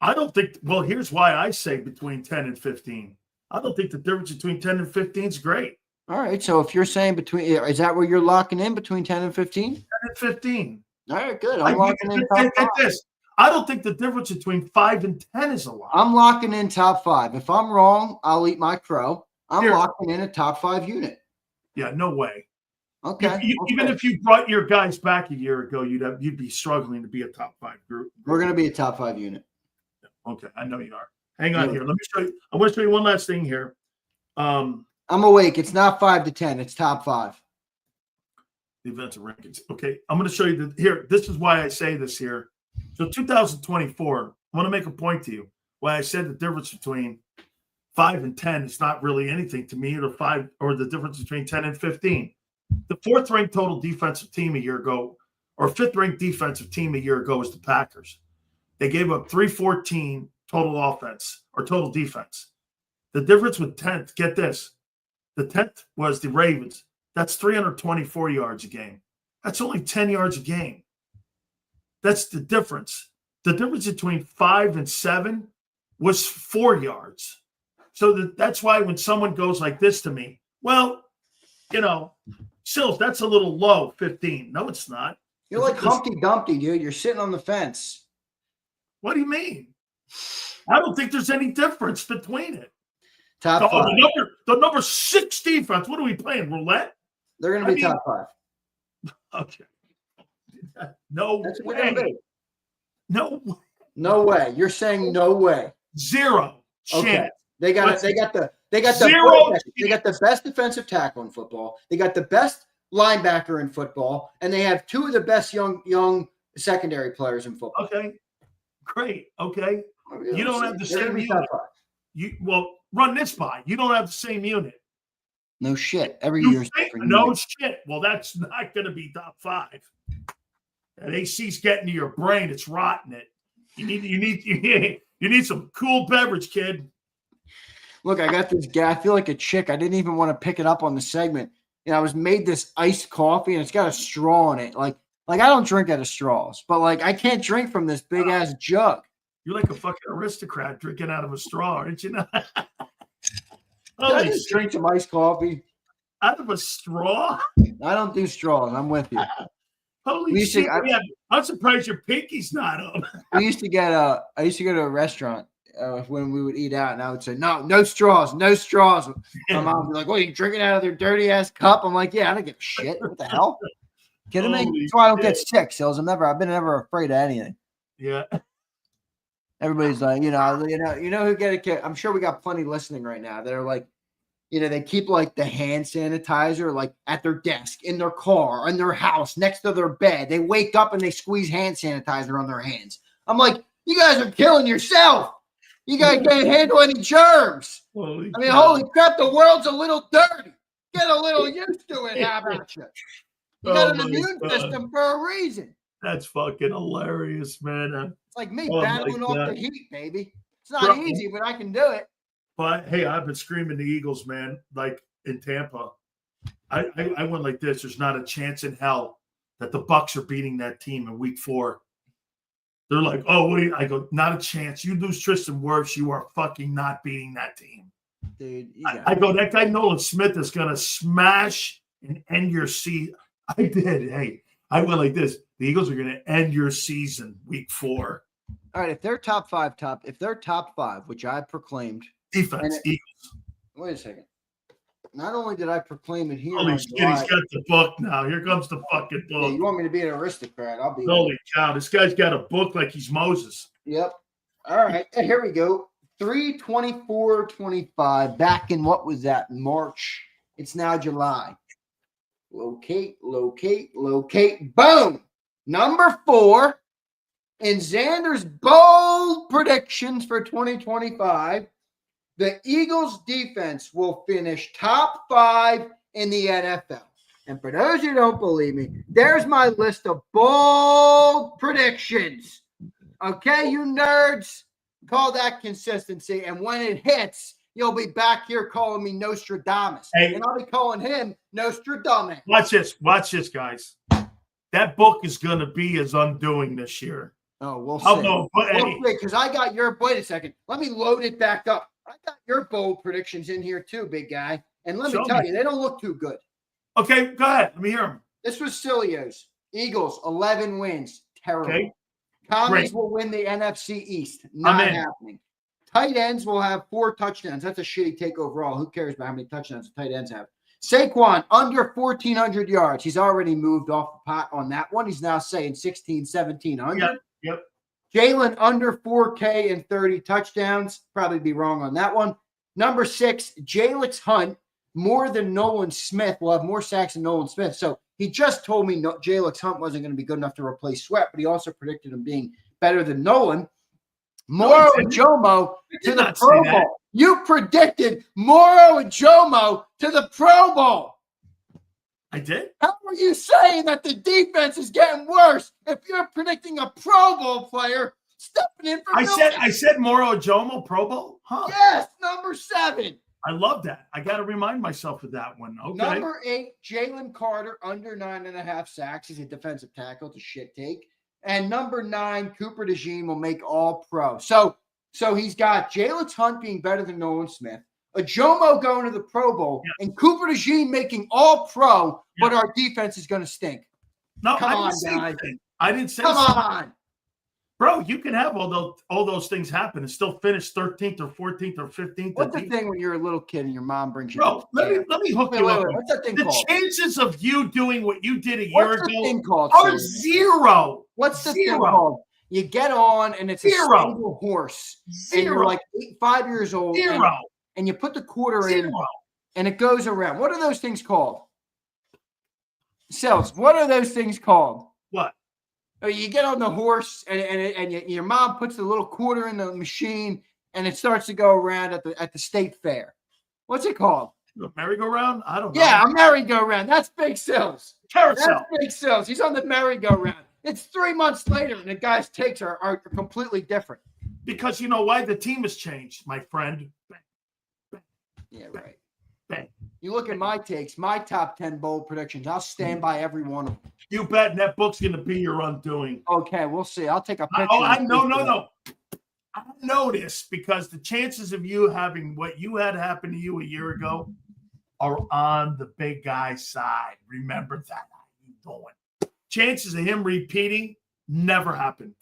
I don't think. Well, here's why I say between 10 and 15. I don't think the difference between 10 and 15 is great. All right. So if you're saying is that where you're locking in between 10 and 15? 10 and 15. All right, good. I'm locking in top 5. This. I don't think the difference between 5 and 10 is a lot. I'm locking in top 5. If I'm wrong, I'll eat my crow. I'm locking in a top 5 unit. Yeah, no way. Okay. Even if you brought your guys back a year ago, you'd be struggling to be a top 5 group. We're going to be a top 5 unit. Okay, I know you are. Hang on here. Let me show you. I want to show you one last thing here. I'm awake. It's not 5 to 10. It's top 5. Defensive rankings. Okay, I'm going to show you here. This is why I say this here. So 2024, I want to make a point to you. Why I said the difference between 5 and 10 is not really anything to me, or the difference between 10 and 15. The 4th ranked total defensive team a year ago, or 5th ranked defensive team a year ago, was the Packers. They gave up 314 total offense or total defense. The difference with 10th, get this, the 10th was the Ravens. That's 324 yards a game. That's only 10 yards a game. That's the difference. The difference between 5 and 7 was 4 yards. So that's why when someone goes like this to me, well, Silz, that's a little low, 15. No, it's not. You're like Humpty Dumpty, dude. You're sitting on the fence. What do you mean? I don't think there's any difference between it. Top 5. The number 6 defense. What are we playing? Roulette? They're going to be top 5. Okay. No That's what way. they're gonna be. No way. You're saying no way. 0 chance. Okay. They got the best defensive tackle in football. They got the best linebacker in football, and they have 2 of the best young secondary players in football. Okay. Great. Okay. You don't have the same unit. Run this by. You don't have the same unit. No shit. Every year's different. No shit. Well, that's not going to be top 5. And AC's getting to your brain. It's rotting it. You need some cool beverage, kid. Look, I got this guy. I feel like a chick. I didn't even want to pick it up on the segment. I was made this iced coffee, and it's got a straw in it. Like I don't drink out of straws, but I can't drink from this big ass jug. You're like a fucking aristocrat drinking out of a straw, aren't you? I just drink some iced coffee out of a straw. I don't do straws. I'm with you. Holy shit! I'm surprised your pinky's not up. I used to go to a restaurant when we would eat out, and I would say, no straws, no straws. My mom would be like, "What, are you drinking out of their dirty ass cup?" I'm like, "Yeah, I don't give a shit. What the hell? Kidding me? That's why I don't get sick, Silz. I've been never afraid of anything." Yeah. Everybody's like, you know who get a kick. I'm sure we got plenty listening right now that are like, they keep the hand sanitizer at their desk, in their car, in their house, next to their bed. They wake up and they squeeze hand sanitizer on their hands. I'm like, you guys are killing yourself. You guys can't handle any germs. Holy crap, the world's a little dirty. Get a little used to it. How about you? You got an immune system for a reason. That's fucking hilarious, man. It's like me battling off the heat, baby. It's not easy, but I can do it. But hey, I've been screaming the Eagles, man. Like in Tampa, I went like this. There's not a chance in hell that the Bucs are beating that team in Week 4. They're like, oh wait, I go, not a chance. You lose Tristan Wirfs, you are fucking not beating that team, dude. I go, that guy Nolan Smith is gonna smash and end your season. I did. Hey, I went like this. The Eagles are gonna end your season Week 4. All right, if they're top 5, which I proclaimed. Defense, Eagles. Wait a second. Not only did I proclaim it here. Holy shit, he's got the book now. Here comes the fucking book. Yeah, you want me to be an aristocrat? I'll be. Holy cow, this guy's got a book like he's Moses. Yep. All right, here we go. 3/24/25. Back in what was that? March. It's now July. Locate. Boom. Number 4 in Zander's bold predictions for 2025. The Eagles defense will finish top 5 in the NFL. And for those who don't believe me, there's my list of bold predictions. Okay, you nerds, call that consistency. And when it hits, you'll be back here calling me Nostradamus. Hey, and I'll be calling him Nostradamus. Watch this, guys. That book is going to be his undoing this year. Oh, we'll see. Because I got your – wait a second. Let me load it back up. I got your bold predictions in here too, big guy. And let me tell you, they don't look too good. Okay, go ahead. Let me hear them. This was Sileo's. Eagles, 11 wins. Terrible. Okay. Commies will win the NFC East. Not happening. Tight ends will have 4 touchdowns. That's a shitty take overall. Who cares about how many touchdowns the tight ends have? Saquon, under 1,400 yards. He's already moved off the pot on that one. He's now saying 1,700. Yep. Jalen, under 4K and 30 touchdowns. Probably be wrong on that one. Number 6, Jalen Hunt, more than Nolan Smith. Will have more sacks than Nolan Smith. So He just told me Jalen Hunt wasn't going to be good enough to replace Sweat, but he also predicted him being better than Nolan. Moro and Jomo to the Pro Bowl. You predicted Moro and Jomo to the Pro Bowl. I did? How are you saying that the defense is getting worse if you're predicting a Pro Bowl player stepping in for I said Moro Jomo Pro Bowl? Huh. Yes, number 7. I love that. I got to remind myself of that one. Okay. Number 8, Jalen Carter, under 9.5 sacks. He's a defensive tackle. It's a shit take. And number 9, Cooper DeJean will make all pro. So he's got Jalen Hunt being better than Nolan Smith, a Jomo going to the Pro Bowl, and Cooper DeJean making all pro, but our defense is going to stink. No, Come on, guys. I didn't say Come something. on. Bro, you can have all those things happen and still finish 13th or 14th or 15th. What's the thing when you're a little kid and your mom brings you? Bro, let me hook you up. What's that thing the called? chances of you doing what you did a year ago are zero. What's the thing called? You get on and it's a single horse. And you're like 5 years old. And you put the quarter in and it goes around. What are those things called? Silz, what are those things called? What? You get on the horse and your mom puts the little quarter in the machine and it starts to go around at the state fair. What's it called? A merry-go-round? I don't know. Yeah, a merry-go-round. That's Big Silz. Carousel. That's Big Silz. He's on the merry-go-round. It's 3 months later and the guy's takes are completely different. Because you know why? The team has changed, my friend. Yeah, right. Bang. You look at my takes, my top 10 bold predictions. I'll stand by every one of them. You bet, and that book's going to be your undoing. Okay, we'll see. I'll take a picture. No. I know this because the chances of you having what you had happen to you a year ago are on the big guy's side. Remember that. How you doing? Chances of him repeating never happen.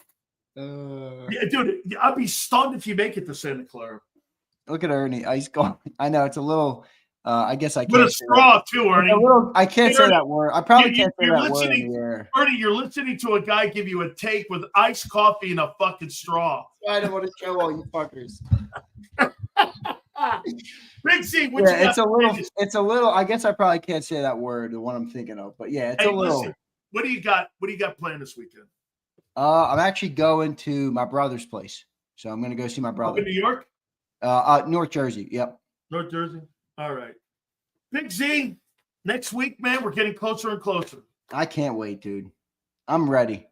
Yeah, dude, I'd be stunned if you make it to Santa Clara. Look at Ernie. Ice cold. I know it's a little. I guess I can't. With a straw too, Ernie. I can't say that word. I probably can't say that word in the air. Ernie, you're listening to a guy give you a take with iced coffee and a fucking straw. I don't want to show all you fuckers. Big C, it's a little. I guess I probably can't say that word, the one I'm thinking of. But yeah, it's a little. Listen, what do you got? What do you got planned this weekend? I'm actually going to my brother's place, so I'm going to go see my brother. Up in New York? North Jersey. Yep. North Jersey. All right. Big Z, next week, man, we're getting closer and closer. I can't wait, dude. I'm ready.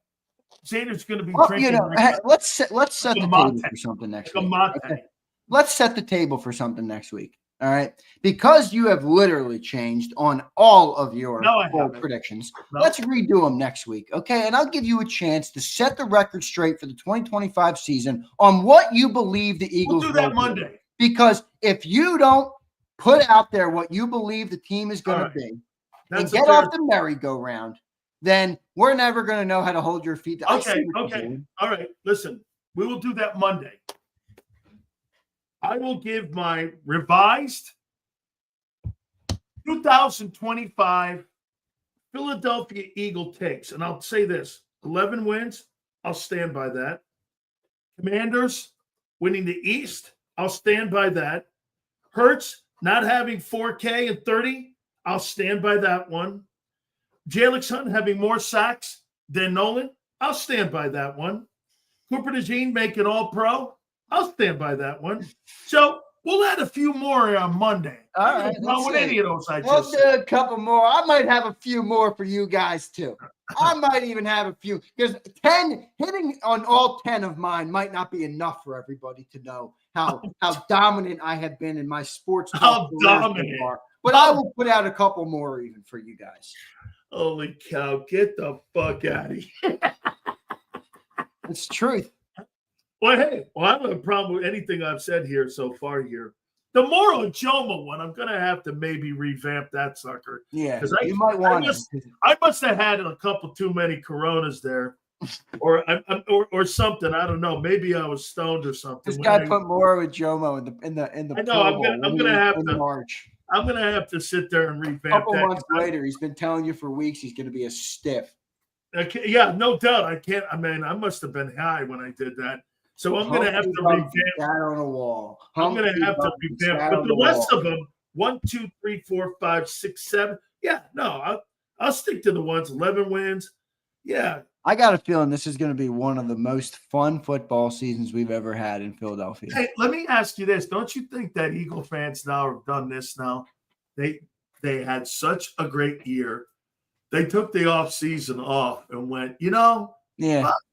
Zander's going to be drinking. Let's set the table for something next week. Okay. Let's set the table for something next week. All right. Because you have literally changed on all of your predictions. No. Let's redo them next week. Okay. And I'll give you a chance to set the record straight for the 2025 season on what you believe the Eagles will do that Monday. Because if you don't put out there what you believe the team is going to be and get off the merry-go-round, then we're never going to know how to hold your feet. Okay. All right. Listen, we will do that Monday. I will give my revised 2025 Philadelphia Eagle takes. And I'll say this, 11 wins, I'll stand by that. Commanders winning the East, I'll stand by that. Hurts not having 4K and 30, I'll stand by that one. Jalen Hunt having more sacks than Nolan, I'll stand by that one. Cooper DeJean making all-pro, I'll stand by that one. So we'll add a few more on Monday. All right. Not any of those we'll do a couple more. I might have a few more for you guys too. I might even have a few because hitting on all 10 of mine might not be enough for everybody to know how dominant I have been in my sports. How dominant. But I will put out a couple more even for you guys. Holy cow. Get the fuck out of here. It's truth. Well, hey, I don't have a problem with anything I've said here so far here. The Moro Jomo one, I'm going to have to maybe revamp that sucker. Yeah, you might want to. I must have had a couple too many Coronas there or something. I don't know. Maybe I was stoned or something. This guy put Moro Jomo in the I know. I'm going to have to. March. I'm going to have to sit there and revamp that. A couple months later, he's been telling you for weeks he's going to be a stiff. Okay, yeah, no doubt. I must have been high when I did that. So I'm going to have to revamp. On a wall. I'm going to have to revamp. But the rest of them, 1, 2, 3, 4, 5, 6, 7. Yeah, no, I'll stick to the ones 11 wins. Yeah. I got a feeling this is going to be one of the most fun football seasons we've ever had in Philadelphia. Hey, let me ask you this. Don't you think that Eagle fans now have done this now? They had such a great year. They took the offseason off and went, Yeah,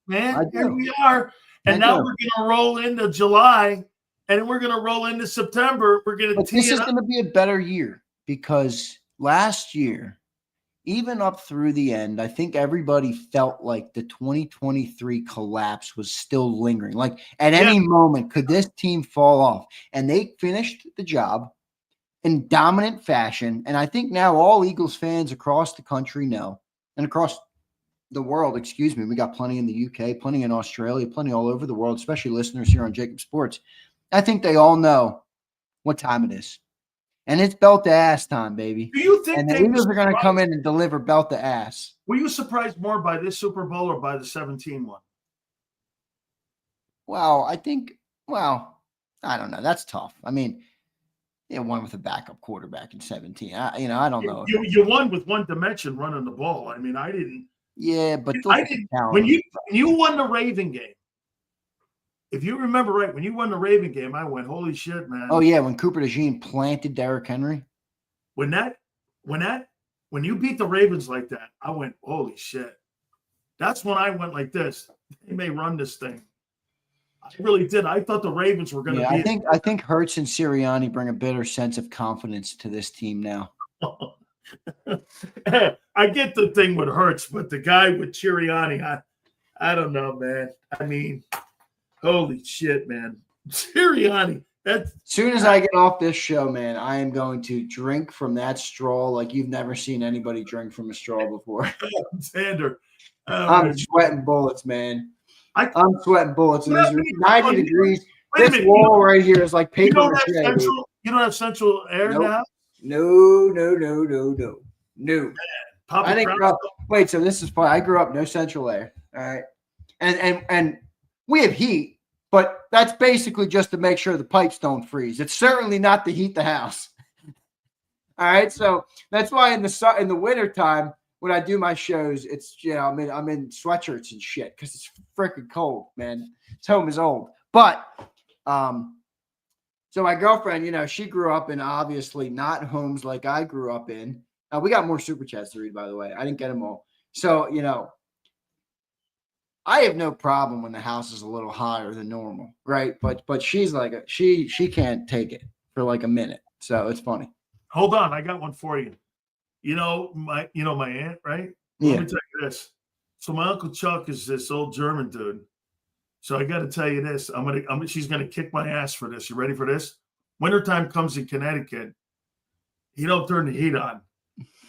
man, here we are. And now we're going to roll into July, and then we're going to roll into September. We're going to tee this it is up. going to be a better year because last year, even up through the end, I think everybody felt like the 2023 collapse was still lingering. Like at any moment, could this team fall off? And they finished the job in dominant fashion. And I think now all Eagles fans across the country know, and across the world, excuse me, we got plenty in the UK, plenty in Australia, plenty all over the world, especially listeners here on JAKIB Sports. I think they all know what time it is. And it's belt to ass time, baby. Do you think and the Eagles are going to come in and deliver belt to ass? Were you surprised more by this Super Bowl or by the 17 one? Well, I don't know. That's tough. I mean, won with a backup quarterback in 17. I don't know. You won with one dimension running the ball. I mean, I didn't. Yeah, but I didn't. When you won the Raven game, if you remember right, when you won the Raven game, I went, holy shit, man. Oh, yeah, when Cooper DeJean planted Derrick Henry. When you beat the Ravens like that, I went, holy shit. That's when I went like this. They may run this thing. I really did. I thought the Ravens were going to be. I think Hurts and Sirianni bring a better sense of confidence to this team now. I get the thing with Hurts, but the guy with Sirianni, I don't know, man. I mean, holy shit, man. Sirianni. As soon as I get off this show, man, I am going to drink from that straw like you've never seen anybody drink from a straw before. Zander. I'm sweating bullets, man. I'm sweating bullets. And it's 90 degrees. This wall right here is like paper. You don't have central air now? No. I think wait, so this is fun. I grew up no central air. All right. And we have heat, but that's basically just to make sure the pipes don't freeze. It's certainly not to heat the house. All right. So that's why in the wintertime, when I do my shows, it's I'm in sweatshirts and shit because it's freaking cold, man. This home is old. But so my girlfriend, she grew up in obviously not homes like I grew up in. We got more super chats to read, by the way. I didn't get them all. So, I have no problem when the house is a little higher than normal, right? But she's like she can't take it for like a minute. So it's funny. Hold on, I got one for you. My aunt, right? Yeah. Let me tell you this. So my Uncle Chuck is this old German dude. So I got to tell you this. She's gonna kick my ass for this. You ready for this? Wintertime comes in Connecticut. You don't turn the heat on,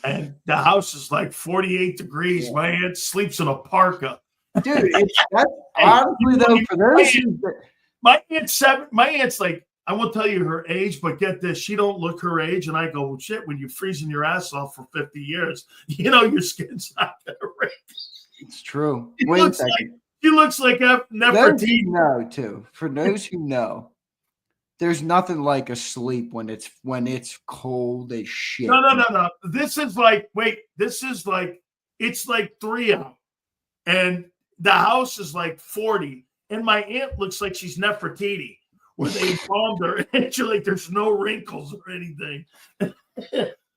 and the house is like 48 degrees. Yeah. My aunt sleeps in a parka. Dude, that's honestly though for those. My aunt's like, I won't tell you her age, but get this, she don't look her age. And I go, well, shit, when you're freezing your ass off for 50 years, your skin's not going to break. It's true. Wait a second. She looks like Nefertiti. For those who know, there's nothing like a sleep when it's cold as shit. No. This is like, it's like 3 out. And the house is like 40. And my aunt looks like she's Nefertiti, where they bombed her. And she's like, there's no wrinkles or anything.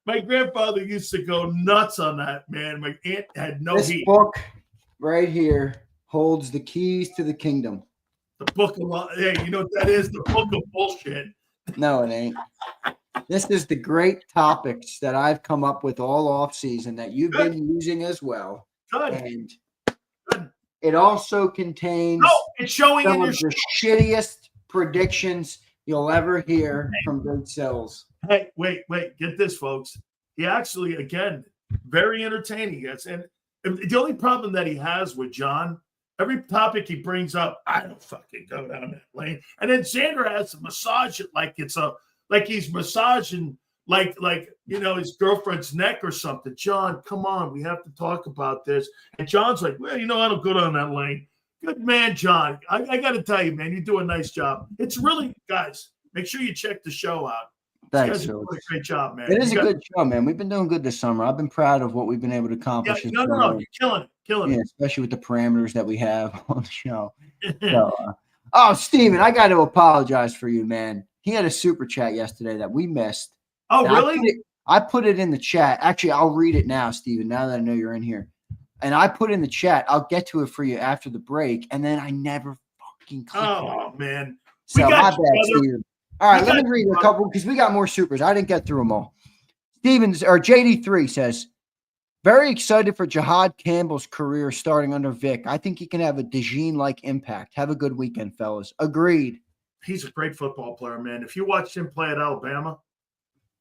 My grandfather used to go nuts on that, man. My aunt had no heat. This book right here holds the keys to the kingdom. The book of, hey, you know what that is? The book of bullshit. No, it ain't. This is the great topics that I've come up with all off season that you've been using as well. Good. And it also contains it's showing some in of the shittiest predictions you'll ever hear from Big Silz. Hey, wait, get this, folks. He actually, again, very entertaining. Yes, and the only problem that he has with John, every topic he brings up, I don't fucking go down that lane. And then Zander has to massage it like he's massaging like his girlfriend's neck or something. John, come on, we have to talk about this. And John's like, well, I don't go down that lane. Good man, John. I got to tell you, man, you do a nice job. It's really, guys, make sure you check the show out. Thanks, You guys are Phil. doing a great job, man. It is a good show, man. We've been doing good this summer. I've been proud of what we've been able to Yeah, accomplish. no, you're killing it, killing Yeah, especially with the parameters that we have on the show. it. Oh, Steven, I got to apologize for you, man. He had a super chat yesterday that we missed. Oh, And really? I put it in the chat. Actually, I'll read it now, Steven, now that I know you're in here. And I put in the chat. I'll get to it for you after the break. And then I never fucking clicked it. Oh, man. So We got my you, bad, brother. Steven. All right, let me read a couple because we got more supers. I didn't get through them all. Stevens or JD3 says, very excited for Jahad Campbell's career starting under Vic. I think he can have a DeJean-like impact. Have a good weekend, fellas. Agreed. He's a great football player, man. If you watched him play at Alabama,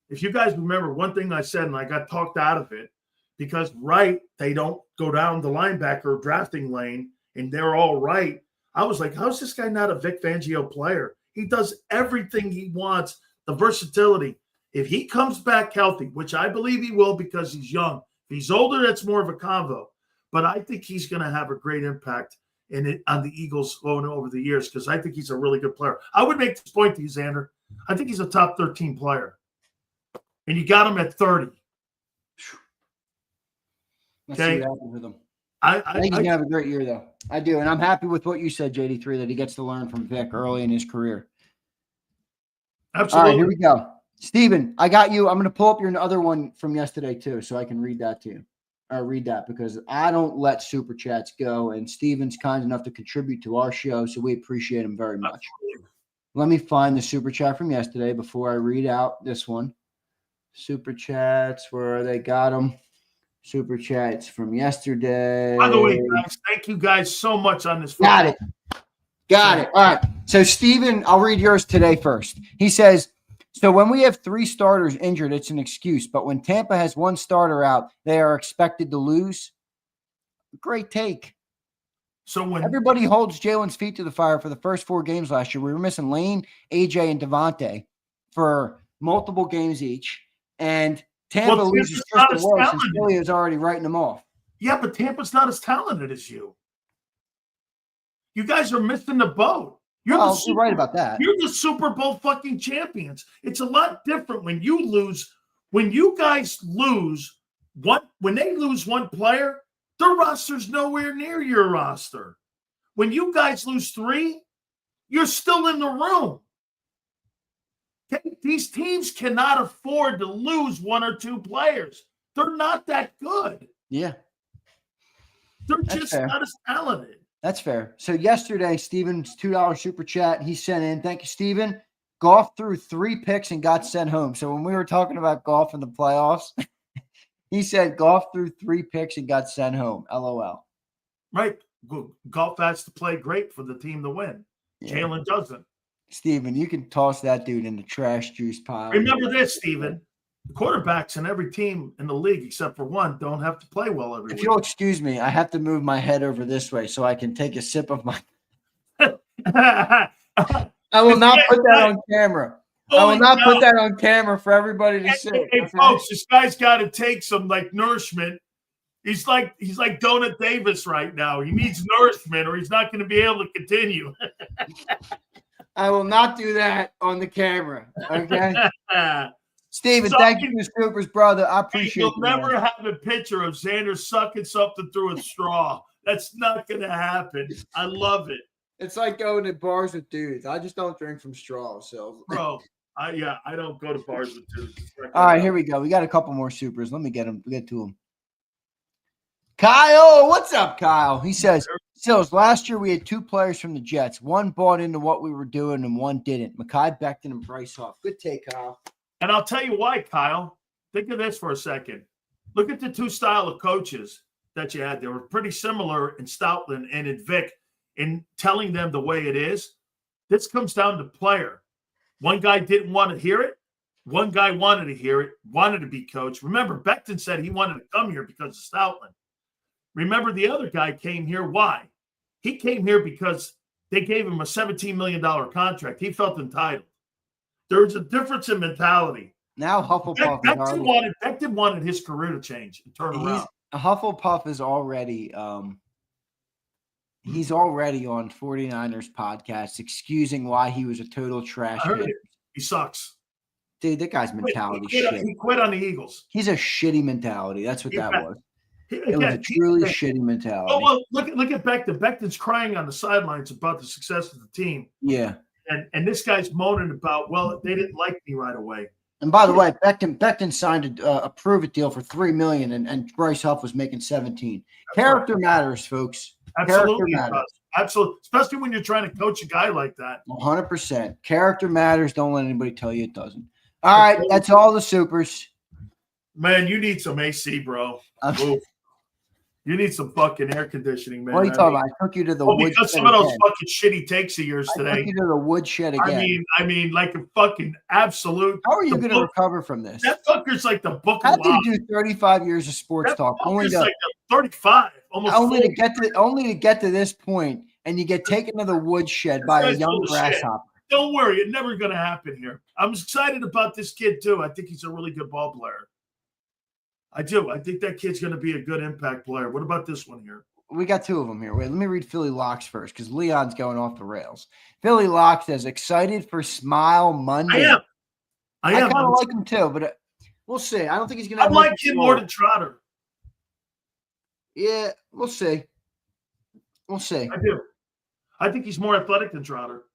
if you guys remember one thing I said, and I got talked out of it, because they don't go down the linebacker drafting lane, and they're all right. I was like, how's this guy not a Vic Fangio player? He does everything he wants, the versatility. If he comes back healthy, which I believe he will because he's young. If he's older, that's more of a convo. But I think he's going to have a great impact on the Eagles going over the years because I think he's a really good player. I would make this point to you, Zander. I think he's a top 13 player. And you got him at 30. Let's see what happens with him. I think he's going to have a great year, though. I do. And I'm happy with what you said, JD3, that he gets to learn from Vic early in his career. Absolutely. All right, here we go. Steven, I got you. I'm going to pull up your other one from yesterday, too, so I can read that to you. Read that because I don't let super chats go. And Steven's kind enough to contribute to our show, so we appreciate him very much. Absolutely. Let me find the super chat from yesterday before I read out this one. Super chats, where they got them. Super chats from yesterday. By the way, guys, thank you guys so much on this. Got it. All right. So, Steven, I'll read yours today first. He says, so when we have 3 starters injured, it's an excuse. But when Tampa has 1 starter out, they are expected to lose. Great take. So when everybody holds Jalen's feet to the fire for the first 4 games last year, we were missing Lane, AJ, and Devontae for multiple games each. And Tampa loses Tristan Wirfs, and Philly is already writing them off. Yeah, but Tampa's not as talented as you. You guys are missing the boat. You're right about that. You're the Super Bowl fucking champions. It's a lot different when you lose. When you guys lose when they lose 1 player, their roster's nowhere near your roster. When you guys lose 3, you're still in the room. Okay? These teams cannot afford to lose 1 or 2 players. They're not that good. Yeah. They're just not as talented. That's fair. So yesterday, Steven's $2 super chat, he sent in. Thank you, Steven. Goff threw 3 picks and got sent home. So when we were talking about Goff in the playoffs, he said Goff threw 3 picks and got sent home. LOL. Right. Goff has to play great for the team to win. Yeah. Jalen doesn't. Steven, you can toss that dude in the trash juice pile. Remember this, Steven. The quarterbacks in every team in the league, except for 1, don't have to play well every week. If you'll excuse me, I have to move my head over this way so I can take a sip of my I will not put that on camera. I will not put that on camera for everybody to see. Hey, folks, this guy's got to take some nourishment. He's like Donut Davis right now. He needs nourishment or he's not going to be able to continue. I will not do that on the camera. Okay. Steven, thank you for the supers, brother. I appreciate it. You'll never have a picture of Zander sucking something through a straw. That's not going to happen. I love it. It's like going to bars with dudes. I just don't drink from straws. So, bro, I don't go to bars with dudes. All right, here we go. We got a couple more supers. Let me get to them. Kyle, what's up, Kyle? He says, Silz, last year we had 2 players from the Jets. 1 bought into what we were doing and 1 didn't. Mekhi Becton and Bryce Huff. Good take, Kyle. And I'll tell you why, Kyle. Think of this for a second. Look at the 2 style of coaches that you had. They were pretty similar in Stoutland and in Vic in telling them the way it is. This comes down to player. One guy didn't want to hear it. One guy wanted to hear it, wanted to be coached. Remember, Becton said he wanted to come here because of Stoutland. Remember, the other guy came here. Why? He came here because they gave him a $17 million contract. He felt entitled. There was a difference in mentality. Now Hufflepuff Becton wanted his career to change and turn around. Hufflepuff is already he's already on 49ers podcast excusing why he was a total trash. He sucks. Dude, that guy's mentality shit. He quit on the Eagles. He's a shitty mentality. That's what that was. It was a Again, truly shitty mentality. Oh, well, look at Becton. Becton's crying on the sidelines about the success of the team. Yeah. And this guy's moaning about, well, they didn't like me right away. And by the way, Becton signed a prove-it deal for $3 million, and Bryce Huff was making 17. Character matters, folks. Absolutely, absolutely. Especially when you're trying to coach a guy like that. 100%. Character matters. Don't let anybody tell you it doesn't. All right, that's all the supers. Man, you need some AC, bro. You need some fucking air conditioning, man. What are you talking about? I took you to the woodshed. Because some of those fucking shitty takes of yours today. I took you to the woodshed again. I mean, like a fucking absolute. How are you going to recover from this? That fucker's like the book. How do you do 35 years of sports talk? Only like 35, almost. Only to get to this point, and you get taken to the woodshed by a young grasshopper. Don't worry, it's never going to happen here. I'm excited about this kid too. I think he's a really good ball player. I do. I think that kid's going to be a good impact player. What about this one here? We got two of them here. Wait, let me read Philly Locks first because Leon's going off the rails. Philly Locks says, excited for Smile Monday. I kind of like him too, but we'll see. I don't think he's going to. I like him more than Trotter. Yeah, we'll see. We'll see. I do. I think he's more athletic than Trotter.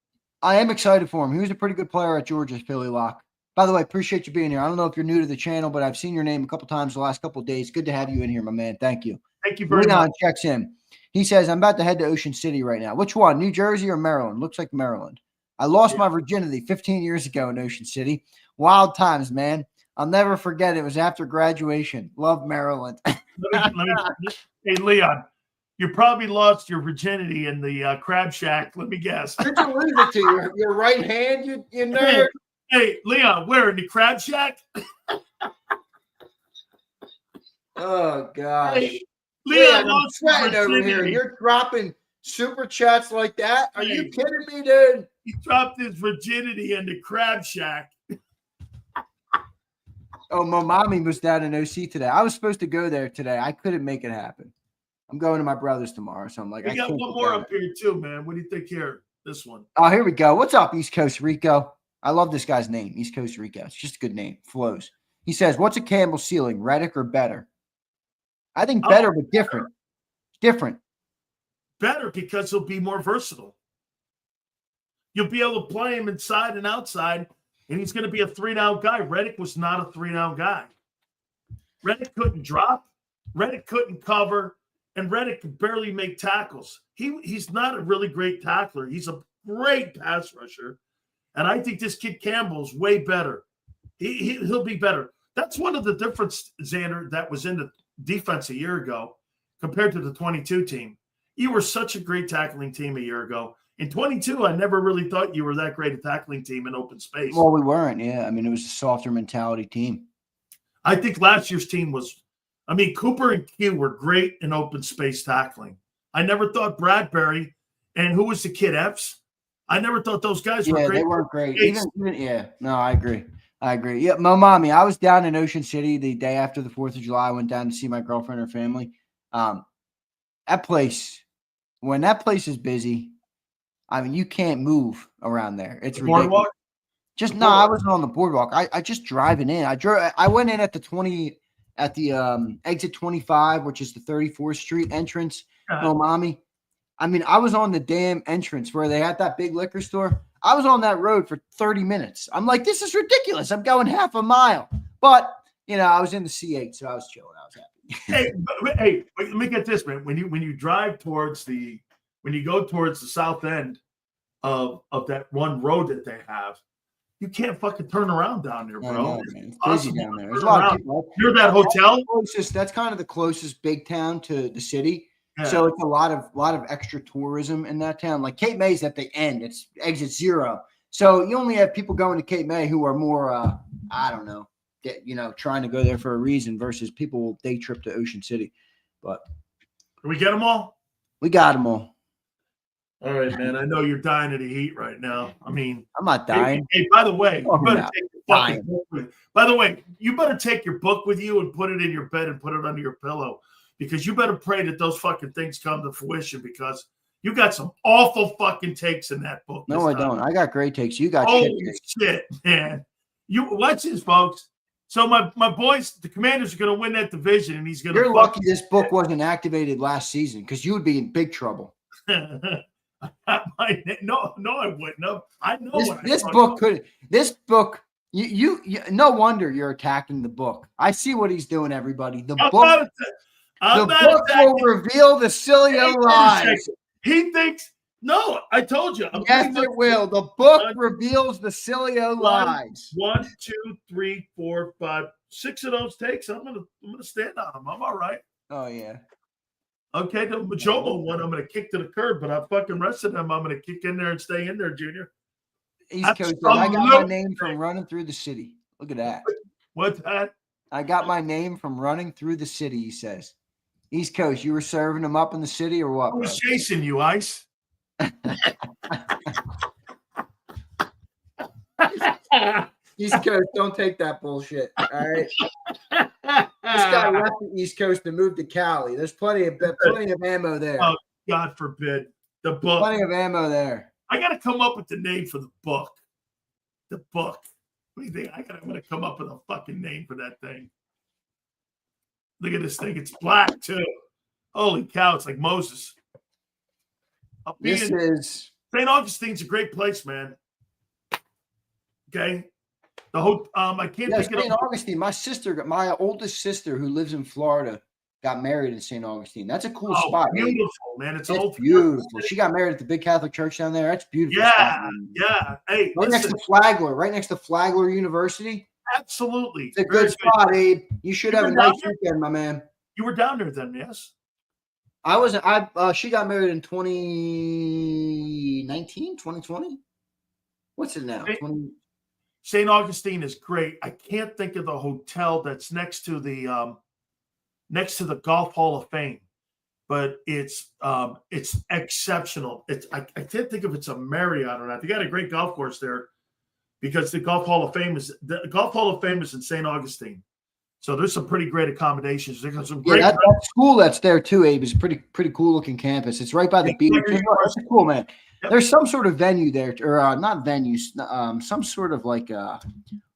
I am excited for him. He was a pretty good player at Georgia, Philly Lock. By the way, appreciate you being here. I don't know if you're new to the channel, but I've seen your name a couple times the last couple of days. Good to have you in here, my man. Thank you. Thank you very much. Checks in. He says, I'm about to head to Ocean City right now. Which one, New Jersey or Maryland? Looks like Maryland. I lost my virginity 15 years ago in Ocean City. Wild times, man. I'll never forget it. It was after graduation. Love Maryland. Hey, Leon, you probably lost your virginity in the crab shack. Let me guess. Did you lose it to your right hand, you nerd? Hey, Leon, where, in the crab shack? Oh, gosh. Hey, Leon, I'm sweating over here. You're dropping super chats like that? Are you kidding me, dude? He dropped his virginity in the crab shack. Oh, my mommy was down in OC today. I was supposed to go there today. I couldn't make it happen. I'm going to my brother's tomorrow, so I'm like, we got one more up here too, man. What do you think here? This one. Oh, here we go. What's up, East Coast Rico? I love this guy's name, East Coast Rico. It's just a good name. Flows. He says, what's a Campbell ceiling, Reddick or better? I think better, but different. Different. Better because he'll be more versatile. You'll be able to play him inside and outside, and he's going to be a 3-down guy. Reddick was not a 3-down guy. Reddick couldn't drop. Reddick couldn't cover. And Reddick could barely make tackles. He's not a really great tackler. He's a great pass rusher. And I think this kid Campbell's way better. He'll be better. That's one of the difference, Zander, that was in the defense a year ago compared to the 22 team. You were such a great tackling team a year ago. In 22, I never really thought you were that great a tackling team in open space. Well, we weren't, yeah. I mean, it was a softer mentality team. I think last year's team was – Cooper and Q were great in open space tackling. I never thought Bradbury and who was the kid, Epps? I never thought those guys were great. They weren't great. No, I agree. Yeah, my mommy, I was down in Ocean City the day after the 4th of July. I went down to see my girlfriend and her family. That place, when that place is busy, you can't move around there. It's ridiculous. Boardwalk? I wasn't on the boardwalk. I just driving in. I went in at the exit 25, which is the 34th Street entrance. Mommy. I was on the damn entrance where they had that big liquor store. I was on that road for 30 minutes. I'm like, this is ridiculous. I'm going half a mile. But, I was in the C8, so I was chilling. I was happy. Hey, let me get this, man. When you drive when you go towards the south end of that one road that they have, you can't fucking turn around down there, bro. Know, it's busy down there. There's a lot of people. Near that hotel? That's kind of the closest big town to the city. Yeah. So it's a lot of extra tourism in that town. Like Cape May's at the end. It's exit 0. So you only have people going to Cape May who are more, trying to go there for a reason versus people will day trip to Ocean City. But did we get them all? We got them all. All right, man. I know you're dying of the heat right now. I'm not dying. Hey, by the way, you better take your book with you and put it in your bed and put it under your pillow. Because you better pray that those fucking things come to fruition because you got some awful fucking takes in that book. No, I don't. I got great takes. You got shit, man. You watch this, folks. So my boys, the Commanders are going to win that division, and he's going to. You're lucky this book wasn't activated last season because you would be in big trouble. No, I wouldn't have. I know This book could. This book. You. No wonder you're attacking the book. I see what he's doing, everybody. The book will reveal the Sileo lies. He thinks. No, I told you. Yes, it will. The book reveals the Sileo lies. 1, 2, 3, 4, 5, 6 of those takes. I'm gonna stand on them. I'm all right. Oh yeah. Okay, the Majomo one I'm gonna kick to the curb, but I fucking rest of them I'm gonna kick in there and stay in there, Junior. East Coast. I got my name from running through the city. Look at that. What's that? I got my name from running through the city. He says, East Coast. You were serving them up in the city or what? I was chasing you, Ice. East Coast, don't take that bullshit. All right. This guy left the East Coast and moved to Cali. There's plenty of ammo there. Oh, God forbid. The book. Plenty of ammo there. I got to come up with the name for the book. The book. What do you think? I'm going to come up with a fucking name for that thing. Look at this thing. It's black, too. Holy cow. It's like Moses. This is St. Augustine's a great place, man. Okay. The whole I can't think of St. Augustine. My oldest sister who lives in Florida got married in St. Augustine. That's a cool spot. Beautiful, man. It's beautiful. She got married at the big Catholic church down there. That's beautiful. Yeah. Hey, right next to Flagler University. Absolutely. It's a good spot, Abe. You should have a nice weekend, my man. You were down there then, yes? I wasn't. She got married in 2019, 2020. What's it now? St. Augustine is great. I can't think of the hotel that's next to the Golf Hall of Fame, but it's exceptional. I can't think if it's a Marriott or not. They got a great golf course there because the Golf Hall of Fame is in St. Augustine. So there's some pretty great accommodations. There's some great that school that's there too, Abe, is a pretty cool looking campus. It's right by the beach. It's cool, man. Yep. There's some sort of venue there, or not venues, some sort of like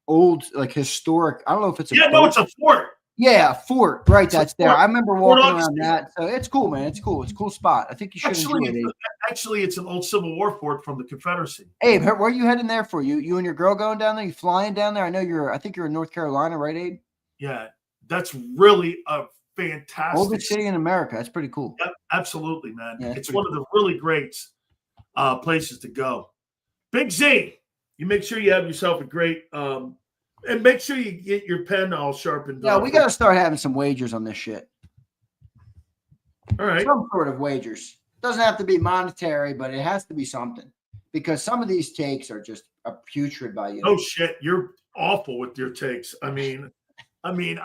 old, like historic. I don't know if it's it's a fort. Yeah, a fort. Right, that's there. I remember walking around that. So it's cool, man. It's cool. It's a cool spot. I think you should enjoy it, Abe. Actually, it's an old Civil War fort from the Confederacy. Abe, where are you heading there for? You and your girl going down there? You flying down there? I think you're in North Carolina, right, Abe? Yeah, that's really a fantastic oldest city in America. That's pretty cool. Yep, absolutely, man. Yeah, it's one of the really great places to go. Big Z, you make sure you have yourself a great and make sure you get your pen all sharpened. Yeah, we got to start having some wagers on this shit. All right. Some sort of wagers. Doesn't have to be monetary, but it has to be something. Because some of these takes are just putrid by you. Oh, shit. You're awful with your takes. I mean, you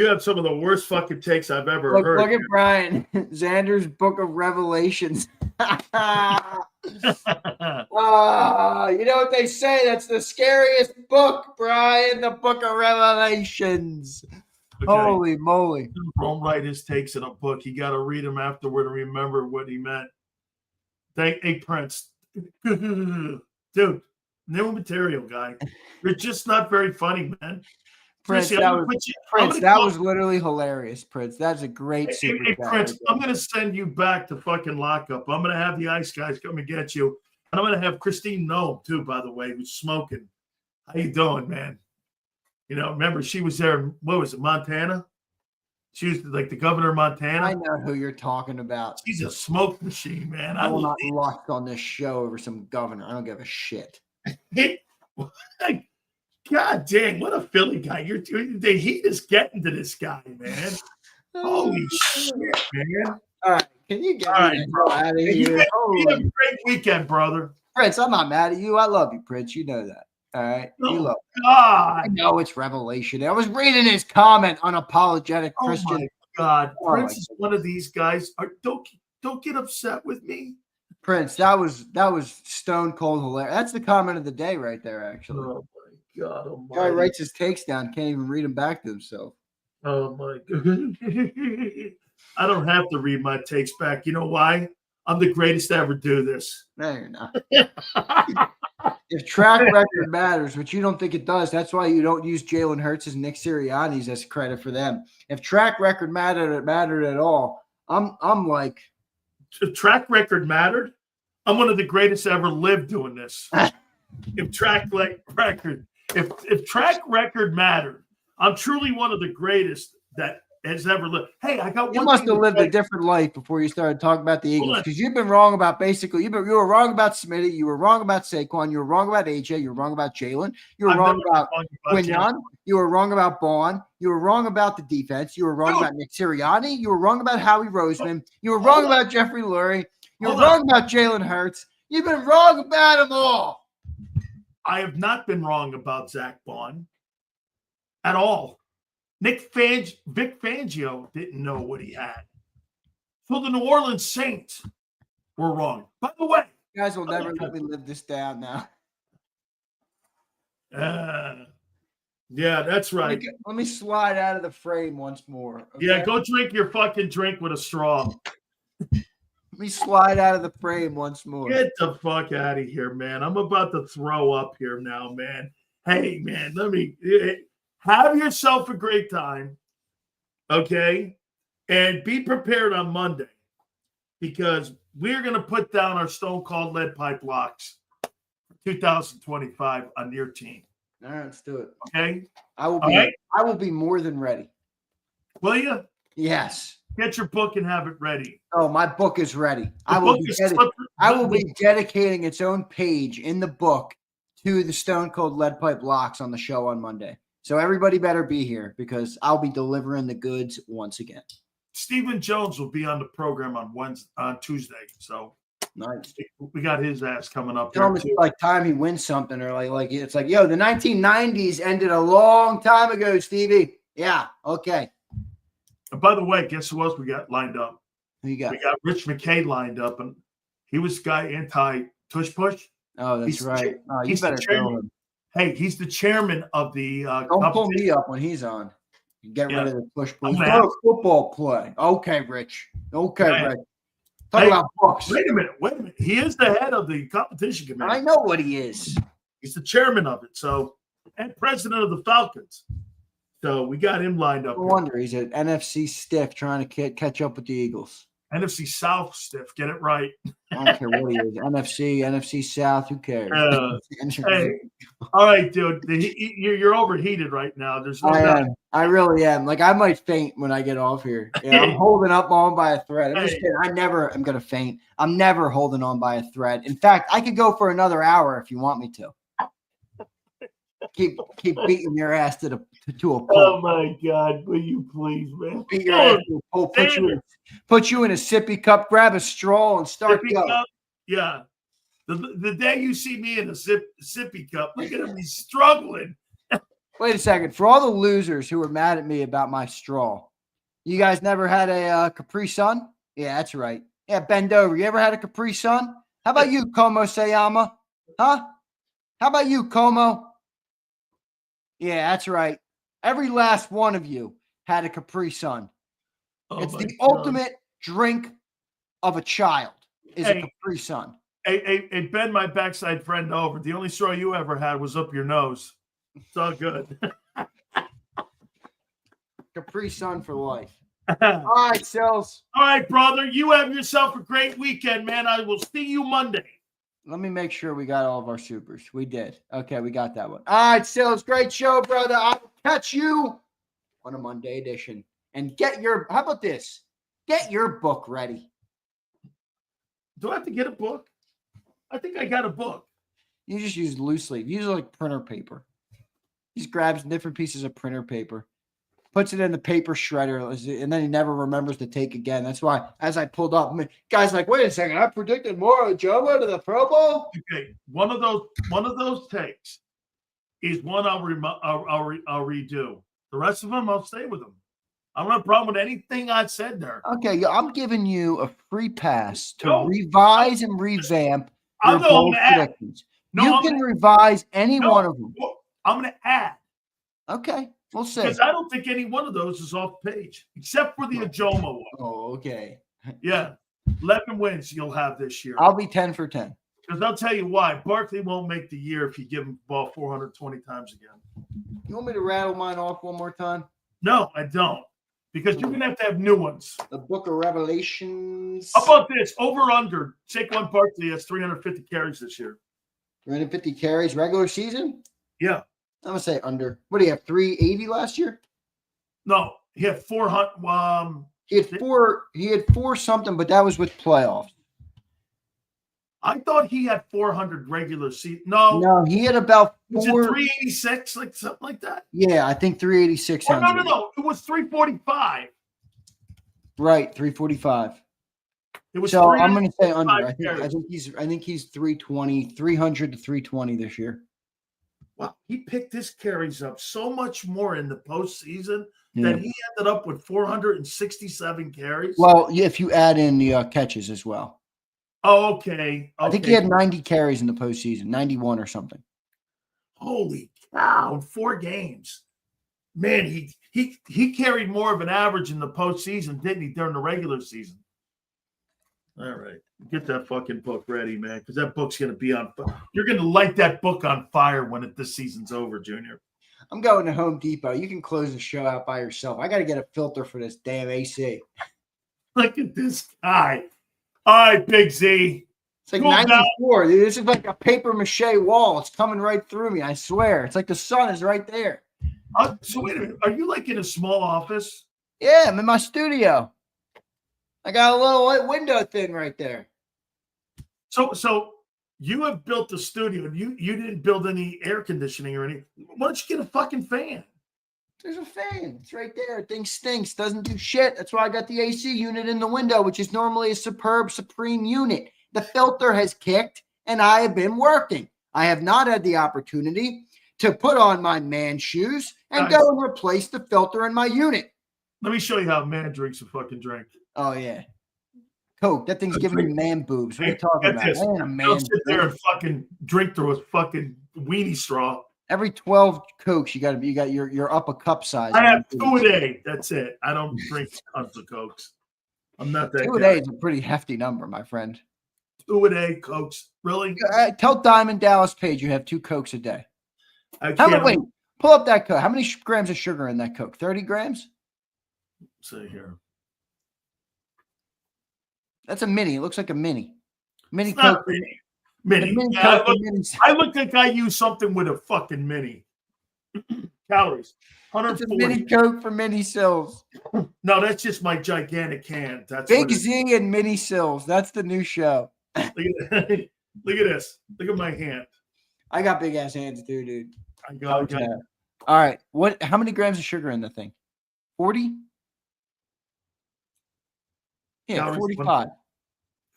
have some of the worst fucking takes I've ever heard. Look at Brian. Zander's Book of Revelations. You know what they say? That's the scariest book, Brian. The Book of Revelations. Okay. Holy moly. Don't write his takes in a book. You got to read them afterward and remember what he meant. Hey, Prince. Dude, new material, guy. You're just not very funny, man. Prince, that was literally hilarious, Prince. That's a great super Hey, Prince, I'm going to send you back to fucking lockup. I'm going to have the ICE guys come and get you. And I'm going to have Christine Noem, too, by the way, who's smoking. How you doing, man? You know, remember, she was there, what was it, Montana? She was like the governor of Montana. I know who you're talking about. She's a smoke machine, man. I will not lock on this show over some governor. I don't give a shit. God dang, what a Philly guy. The heat is getting to this guy, man. Holy shit, man. All right. Can you get me out of here? You have a great weekend, brother. Prince, I'm not mad at you. I love you, Prince. You know that. All right. You love me. God. I know it's revelation. I was reading his comment, unapologetic Christian. Oh my God. Prince is one of these guys. Don't get upset with me. Prince, that was stone cold hilarious. That's the comment of the day right there, actually. Oh my God. Oh my. Guy writes his takes down, can't even read them back to himself. Oh my God. I don't have to read my takes back. You know why? I'm the greatest to ever do this. No, you're not. If track record matters, which you don't think it does, that's why you don't use Jalen Hurts as Nick Sirianni's as credit for them. If track record mattered at all, I'm like, if track record mattered, I'm one of the greatest ever lived doing this. If track record mattered, I'm truly one of the greatest that has ever lived. Hey, I got one. You must have lived a different life before you started talking about the Eagles, because you've been wrong about basically. You were wrong about Smitty. You were wrong about Saquon. You were wrong about AJ. You were wrong about Jalen. You were wrong about Quinyon. You were wrong about Bond. You were wrong about the defense. You were wrong about Nick Sirianni. You were wrong about Howie Roseman. You were wrong about Jeffrey Lurie. You were wrong about Jalen Hurts. You've been wrong about them all. I have not been wrong about Zach Bond at all. Vic Fangio didn't know what he had. So the New Orleans Saints were wrong. By the way, you guys will never let me live this down now. Yeah, that's right. Let me slide out of the frame once more. Okay? Yeah, go drink your fucking drink with a straw. Let me slide out of the frame once more. Get the fuck out of here, man. I'm about to throw up here now, man. Hey, man, have yourself a great time, okay? And be prepared on Monday, because we're going to put down our Stone Cold Lead Pipe locks for 2025 on your team. All right, let's do it. Okay? I will be more than ready. Will you? Yes. Get your book and have it ready. Oh, my book is ready. I will be dedicating its own page in the book to the Stone Cold Lead Pipe locks on the show on Monday. So everybody better be here, because I'll be delivering the goods once again. Stephen Jones will be on the program on Tuesday. So nice. We got his ass coming up. It's almost like time he wins something, or like it's like, yo, the 1990s ended a long time ago, Stevie. Yeah, okay. And by the way, guess who else we got lined up? Who you got? We got Rich McKay lined up, and he was guy anti-tush push. Oh, that's right. You better tell him. Hey, he's the chairman of the don't pull me up when he's on. Get rid of the push pull. Football play. Okay, Rich. Okay, Rich. Talk about books. Wait a minute. He is the head of the competition committee. I know what he is. He's the chairman of it, and president of the Falcons. So we got him lined up. No wonder he's an NFC stiff trying to catch up with the Eagles. NFC South stiff. Get it right. I don't care what he is. NFC South. Who cares? Hey, all right, dude. You're overheated right now. I really am. Like, I might faint when I get off here. Yeah, I'm holding up on by a thread. I'm just kidding. I never am going to faint. I'm never holding on by a thread. In fact, I could go for another hour if you want me to. Keep beating your ass to a pole. Oh my God! Will you please, man? Beat your ass to a pole. Put you in a sippy cup. Grab a straw and start going. Yeah. The day you see me in a sippy cup, look at him. He's struggling. Wait a second. For all the losers who were mad at me about my straw, you guys never had a Capri Sun? Yeah, that's right. Yeah, bend over. You ever had a Capri Sun? How about you, Como Sayama? Huh? How about you, Como? Yeah, that's right. Every last one of you had a Capri Sun. It's the ultimate drink of a child is a Capri Sun. Hey, bend my backside friend over. The only straw you ever had was up your nose. It's all good. Capri Sun for life. All right, Silz. All right, brother. You have yourself a great weekend, man. I will see you Monday. Let me make sure we got all of our supers. We did. Okay, we got that one. All right, Silz. Great show, brother. I'll catch you on a Monday edition. And how about this? Get your book ready. Do I have to get a book? I think I got a book. You just use loose leaf. Use like printer paper. He just grabs different pieces of printer paper, puts it in the paper shredder, and then he never remembers to take again. That's why, as I pulled up, guys like, wait a second, I predicted more Jomo to the Pro Bowl. Okay, one of those takes is one I'll redo. The rest of them, I'll stay with them. I don't have a problem with anything I said there. Okay, I'm giving you a free pass to revise and revamp your I'm bold predictions. You can revise any one of them. I'm going to add. Okay, we'll see. Because I don't think any one of those is off page, except for the Ajoma one. Oh, okay. Yeah. 11 wins you'll have this year. I'll be 10 for 10. Because I'll tell you why. Barkley won't make the year if you give him the ball 420 times again. You want me to rattle mine off one more time? No, I don't. Because you're going to have new ones. The Book of Revelations. How about this? Over under. Saquon Barkley has 350 carries this year. 350 carries regular season? Yeah. I'm going to say under. What do you have, 380 last year? No, he had 400. He had four something, but that was with playoffs. I thought he had 400 regular season. No, he had about was it 386, like something like that? Yeah, I think 386. Oh, no. It was 345. Right, 345. It was. So I'm going to say under. I carries. think he's 320, 300 to 320 this year. Wow, he picked his carries up so much more in the postseason that he ended up with 467 carries. Well, if you add in the catches as well. Oh, okay. I think he had 90 carries in the postseason, 91 or something. Holy cow! 4 games, man. He carried more of an average in the postseason, didn't he? During the regular season. All right, get that fucking book ready, man, because that book's gonna be on. You're gonna light that book on fire when this season's over, Junior. I'm going to Home Depot. You can close the show out by yourself. I got to get a filter for this damn AC. Look at this guy. All right, Big Z. It's like 94. Dude, this is like a paper mache wall. It's coming right through me. I swear. It's like the sun is right there. So wait a minute. Are you like in a small office? Yeah, I'm in my studio. I got a little window thing right there. So you have built the studio. You didn't build any air conditioning or anything. Why don't you get a fucking fan? There's a fan. It's right there. Thing stinks. Doesn't do shit. That's why I got the AC unit in the window, which is normally a superb, supreme unit. The filter has kicked, and I have been working. I have not had the opportunity to put on my man shoes and go and replace the filter in my unit. Let me show you how a man drinks a fucking drink. Oh, yeah. Coke. That thing's giving me man boobs. What are you talking about? This. Don't sit there and fucking drink through a fucking weenie straw. Every 12 Cokes, you got your up a cup size. I have 2 a day. That's it. I don't drink tons of Cokes. I'm not that 2 a day is a pretty hefty number, my friend. 2 a day Cokes. Really? Tell Diamond Dallas Page you have 2 Cokes a day. Wait, pull up that Coke. How many grams of sugar in that Coke? 30 grams? See here. That's a mini. It looks like a mini. Mini it's Coke. Mini. Yeah, I look like I use something with a fucking mini. Calories. 140. It's a mini Coke for mini Silz. No, that's just my gigantic can. That's Big Z and mini Silz. That's the new show. Look at this. Look at my hand. I got big ass hands too, dude. I got. All right. How many grams of sugar in the thing? 40? Yeah, calories, 45.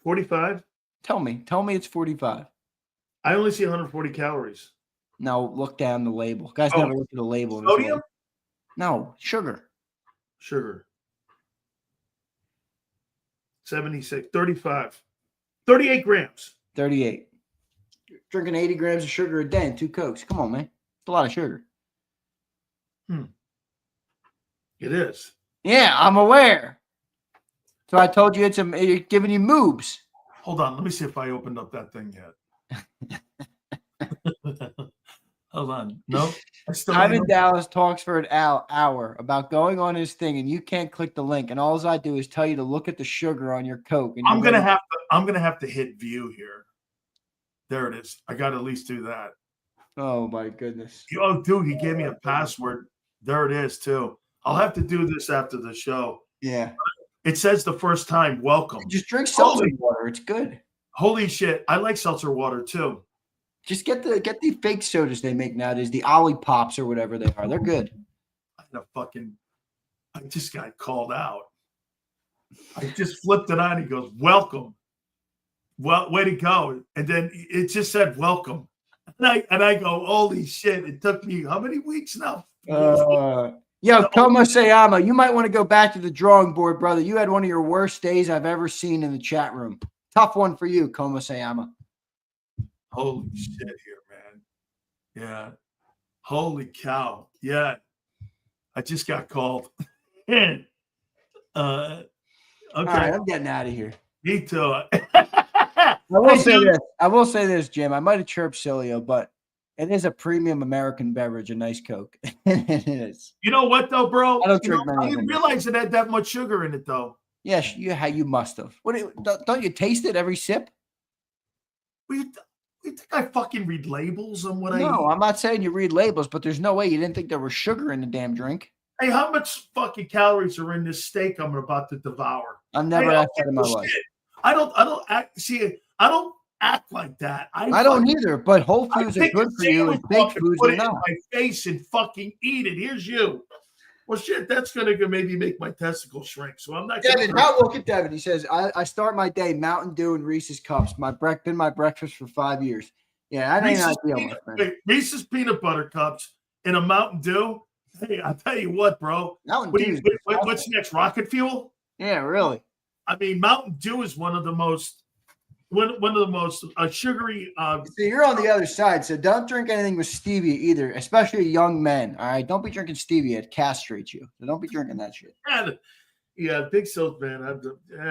45? Tell me it's 45. I only see 140 calories. No, look down the label. Guys never look at the label. Sodium? No, sugar. 76, 35. 38 grams. 38. Drinking 80 grams of sugar a day and 2 Cokes. Come on, man. It's a lot of sugar. It is. Yeah, I'm aware. So I told you it's giving you moves. Hold on. Let me see if I opened up that thing yet. Hold on. No. Diamond Dallas talks for an hour about going on his thing, and you can't click the link. And all I do is tell you to look at the sugar on your Coke. And I'm gonna have to hit view here. There it is. I got to at least do that. Oh my goodness. Oh, dude, he gave me a password. There it is too. I'll have to do this after the show. Yeah. It says the first time, welcome. Just drink seltzer water. It's good. Holy shit. I like seltzer water too. Just get the fake sodas they make nowadays, the Ollie Pops or whatever they are. They're good. I just got called out. I just flipped it on. He goes, welcome. Well, way to go. And then it just said welcome. And I go, holy shit. It took me how many weeks now? Como Sayama, you might want to go back to the drawing board, brother. You had one of your worst days I've ever seen in the chat room. Tough one for you, Como Sayama. Holy shit here, man. Yeah. Holy cow. Yeah. I just got called. Okay. All right, I'm getting out of here. Me too. I will say this, Jim. I might have chirped Sileo, but it is a premium American beverage, a nice Coke. It is. You know what, though, bro? I don't drink many I of didn't them. realize it had that much sugar in it, though. Yes, you must have. Don't you taste it every sip? You think I fucking read labels on what I No, eat? I'm not saying you read labels, but there's no way you didn't think there was sugar in the damn drink. Hey, how much fucking calories are in this steak I'm about to devour? I've never asked that in my life. I don't act like that. I don't either, but Whole Foods are good for you and baked foods put are it in not. my face and fucking eat it. Here's you. Well, shit, that's going to maybe make my testicles shrink. So I'm not going to. Look at Devin. He says, I start my day Mountain Dew and Reese's Cups. Been my breakfast for 5 years. Yeah, that ain't ideal, my friend. Reese's peanut butter cups and a Mountain Dew. Hey, I'll tell you what, bro. What's next? Rocket fuel? Yeah, really. I mean, Mountain Dew is one of the most sugary. So you're on the other side. So don't drink anything with stevia either, especially young men. All right, don't be drinking stevia; it castrates you. So don't be drinking that shit. Yeah, Big Silz, man. I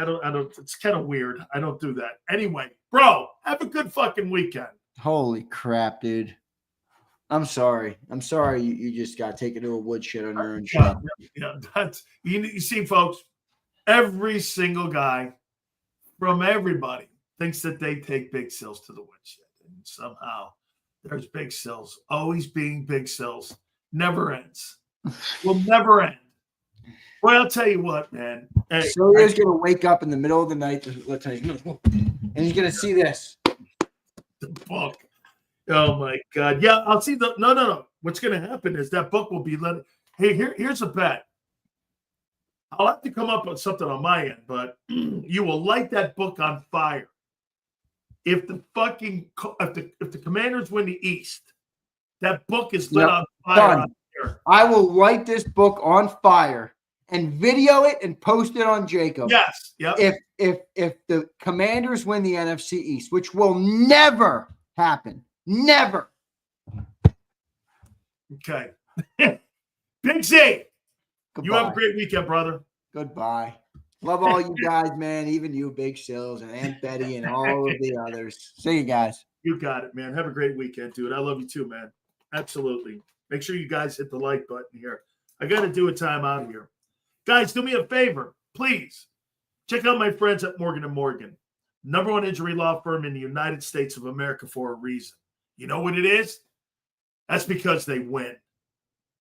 don't. It's kind of weird. I don't do that. Anyway, bro, have a good fucking weekend. Holy crap, dude. I'm sorry. You just got taken to a woodshed on your own show. Yeah, that's you see, folks. Every single guy from everybody thinks that they take Big Silz to the woodshed, and somehow there's Big Silz always being Big Silz. Never ends. Will never end. Well, I'll tell you what, man. Hey, Silio's gonna wake up in the middle of the night, and he's gonna see this. The book. Oh my God. Yeah, I'll see the no. What's gonna happen is that book will be let. Hey, here's a bet. I'll have to come up with something on my end, but you will light that book on fire. If the Commanders win the East, that book is lit on fire. On here. I will light this book on fire and video it and post it on JAKIB. Yes. Yep. If the Commanders win the NFC East, which will never happen. Never. Okay. Big Z. Goodbye. You have a great weekend, brother. Goodbye. Love all you guys, man. Even you, Big Silz, and Aunt Betty, and all of the others. See you guys. You got it, man. Have a great weekend, dude. I love you too, man. Absolutely. Make sure you guys hit the like button here. I got to do a timeout here. Guys, do me a favor, please. Check out my friends at Morgan & Morgan. #1 injury law firm in the United States of America for a reason. You know what it is? That's because they win.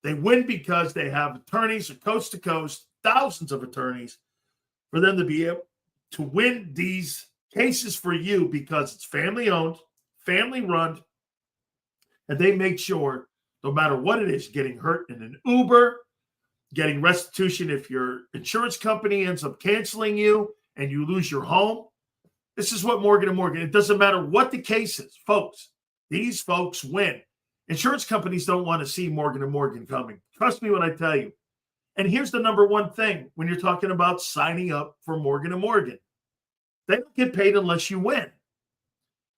They win because they have attorneys coast to coast, thousands of attorneys, for them to be able to win these cases for you because it's family owned, family run, and they make sure no matter what it is, getting hurt in an Uber, getting restitution if your insurance company ends up canceling you and you lose your home. This is what Morgan & Morgan, it doesn't matter what the case is, folks. These folks win. Insurance companies don't want to see Morgan & Morgan coming. Trust me when I tell you. And here's the #1 thing when you're talking about signing up for Morgan & Morgan. They don't get paid unless you win.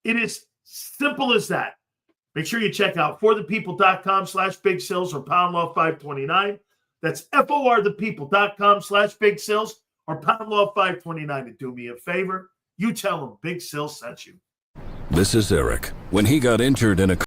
It is simple as that. Make sure you check out forthepeople.com/Big Silz or Pound Law 529. That's forthepeople.com/Big Silz or Pound Law 529. And do me a favor. You tell them Big Silz sent you. This is Eric. When he got injured in a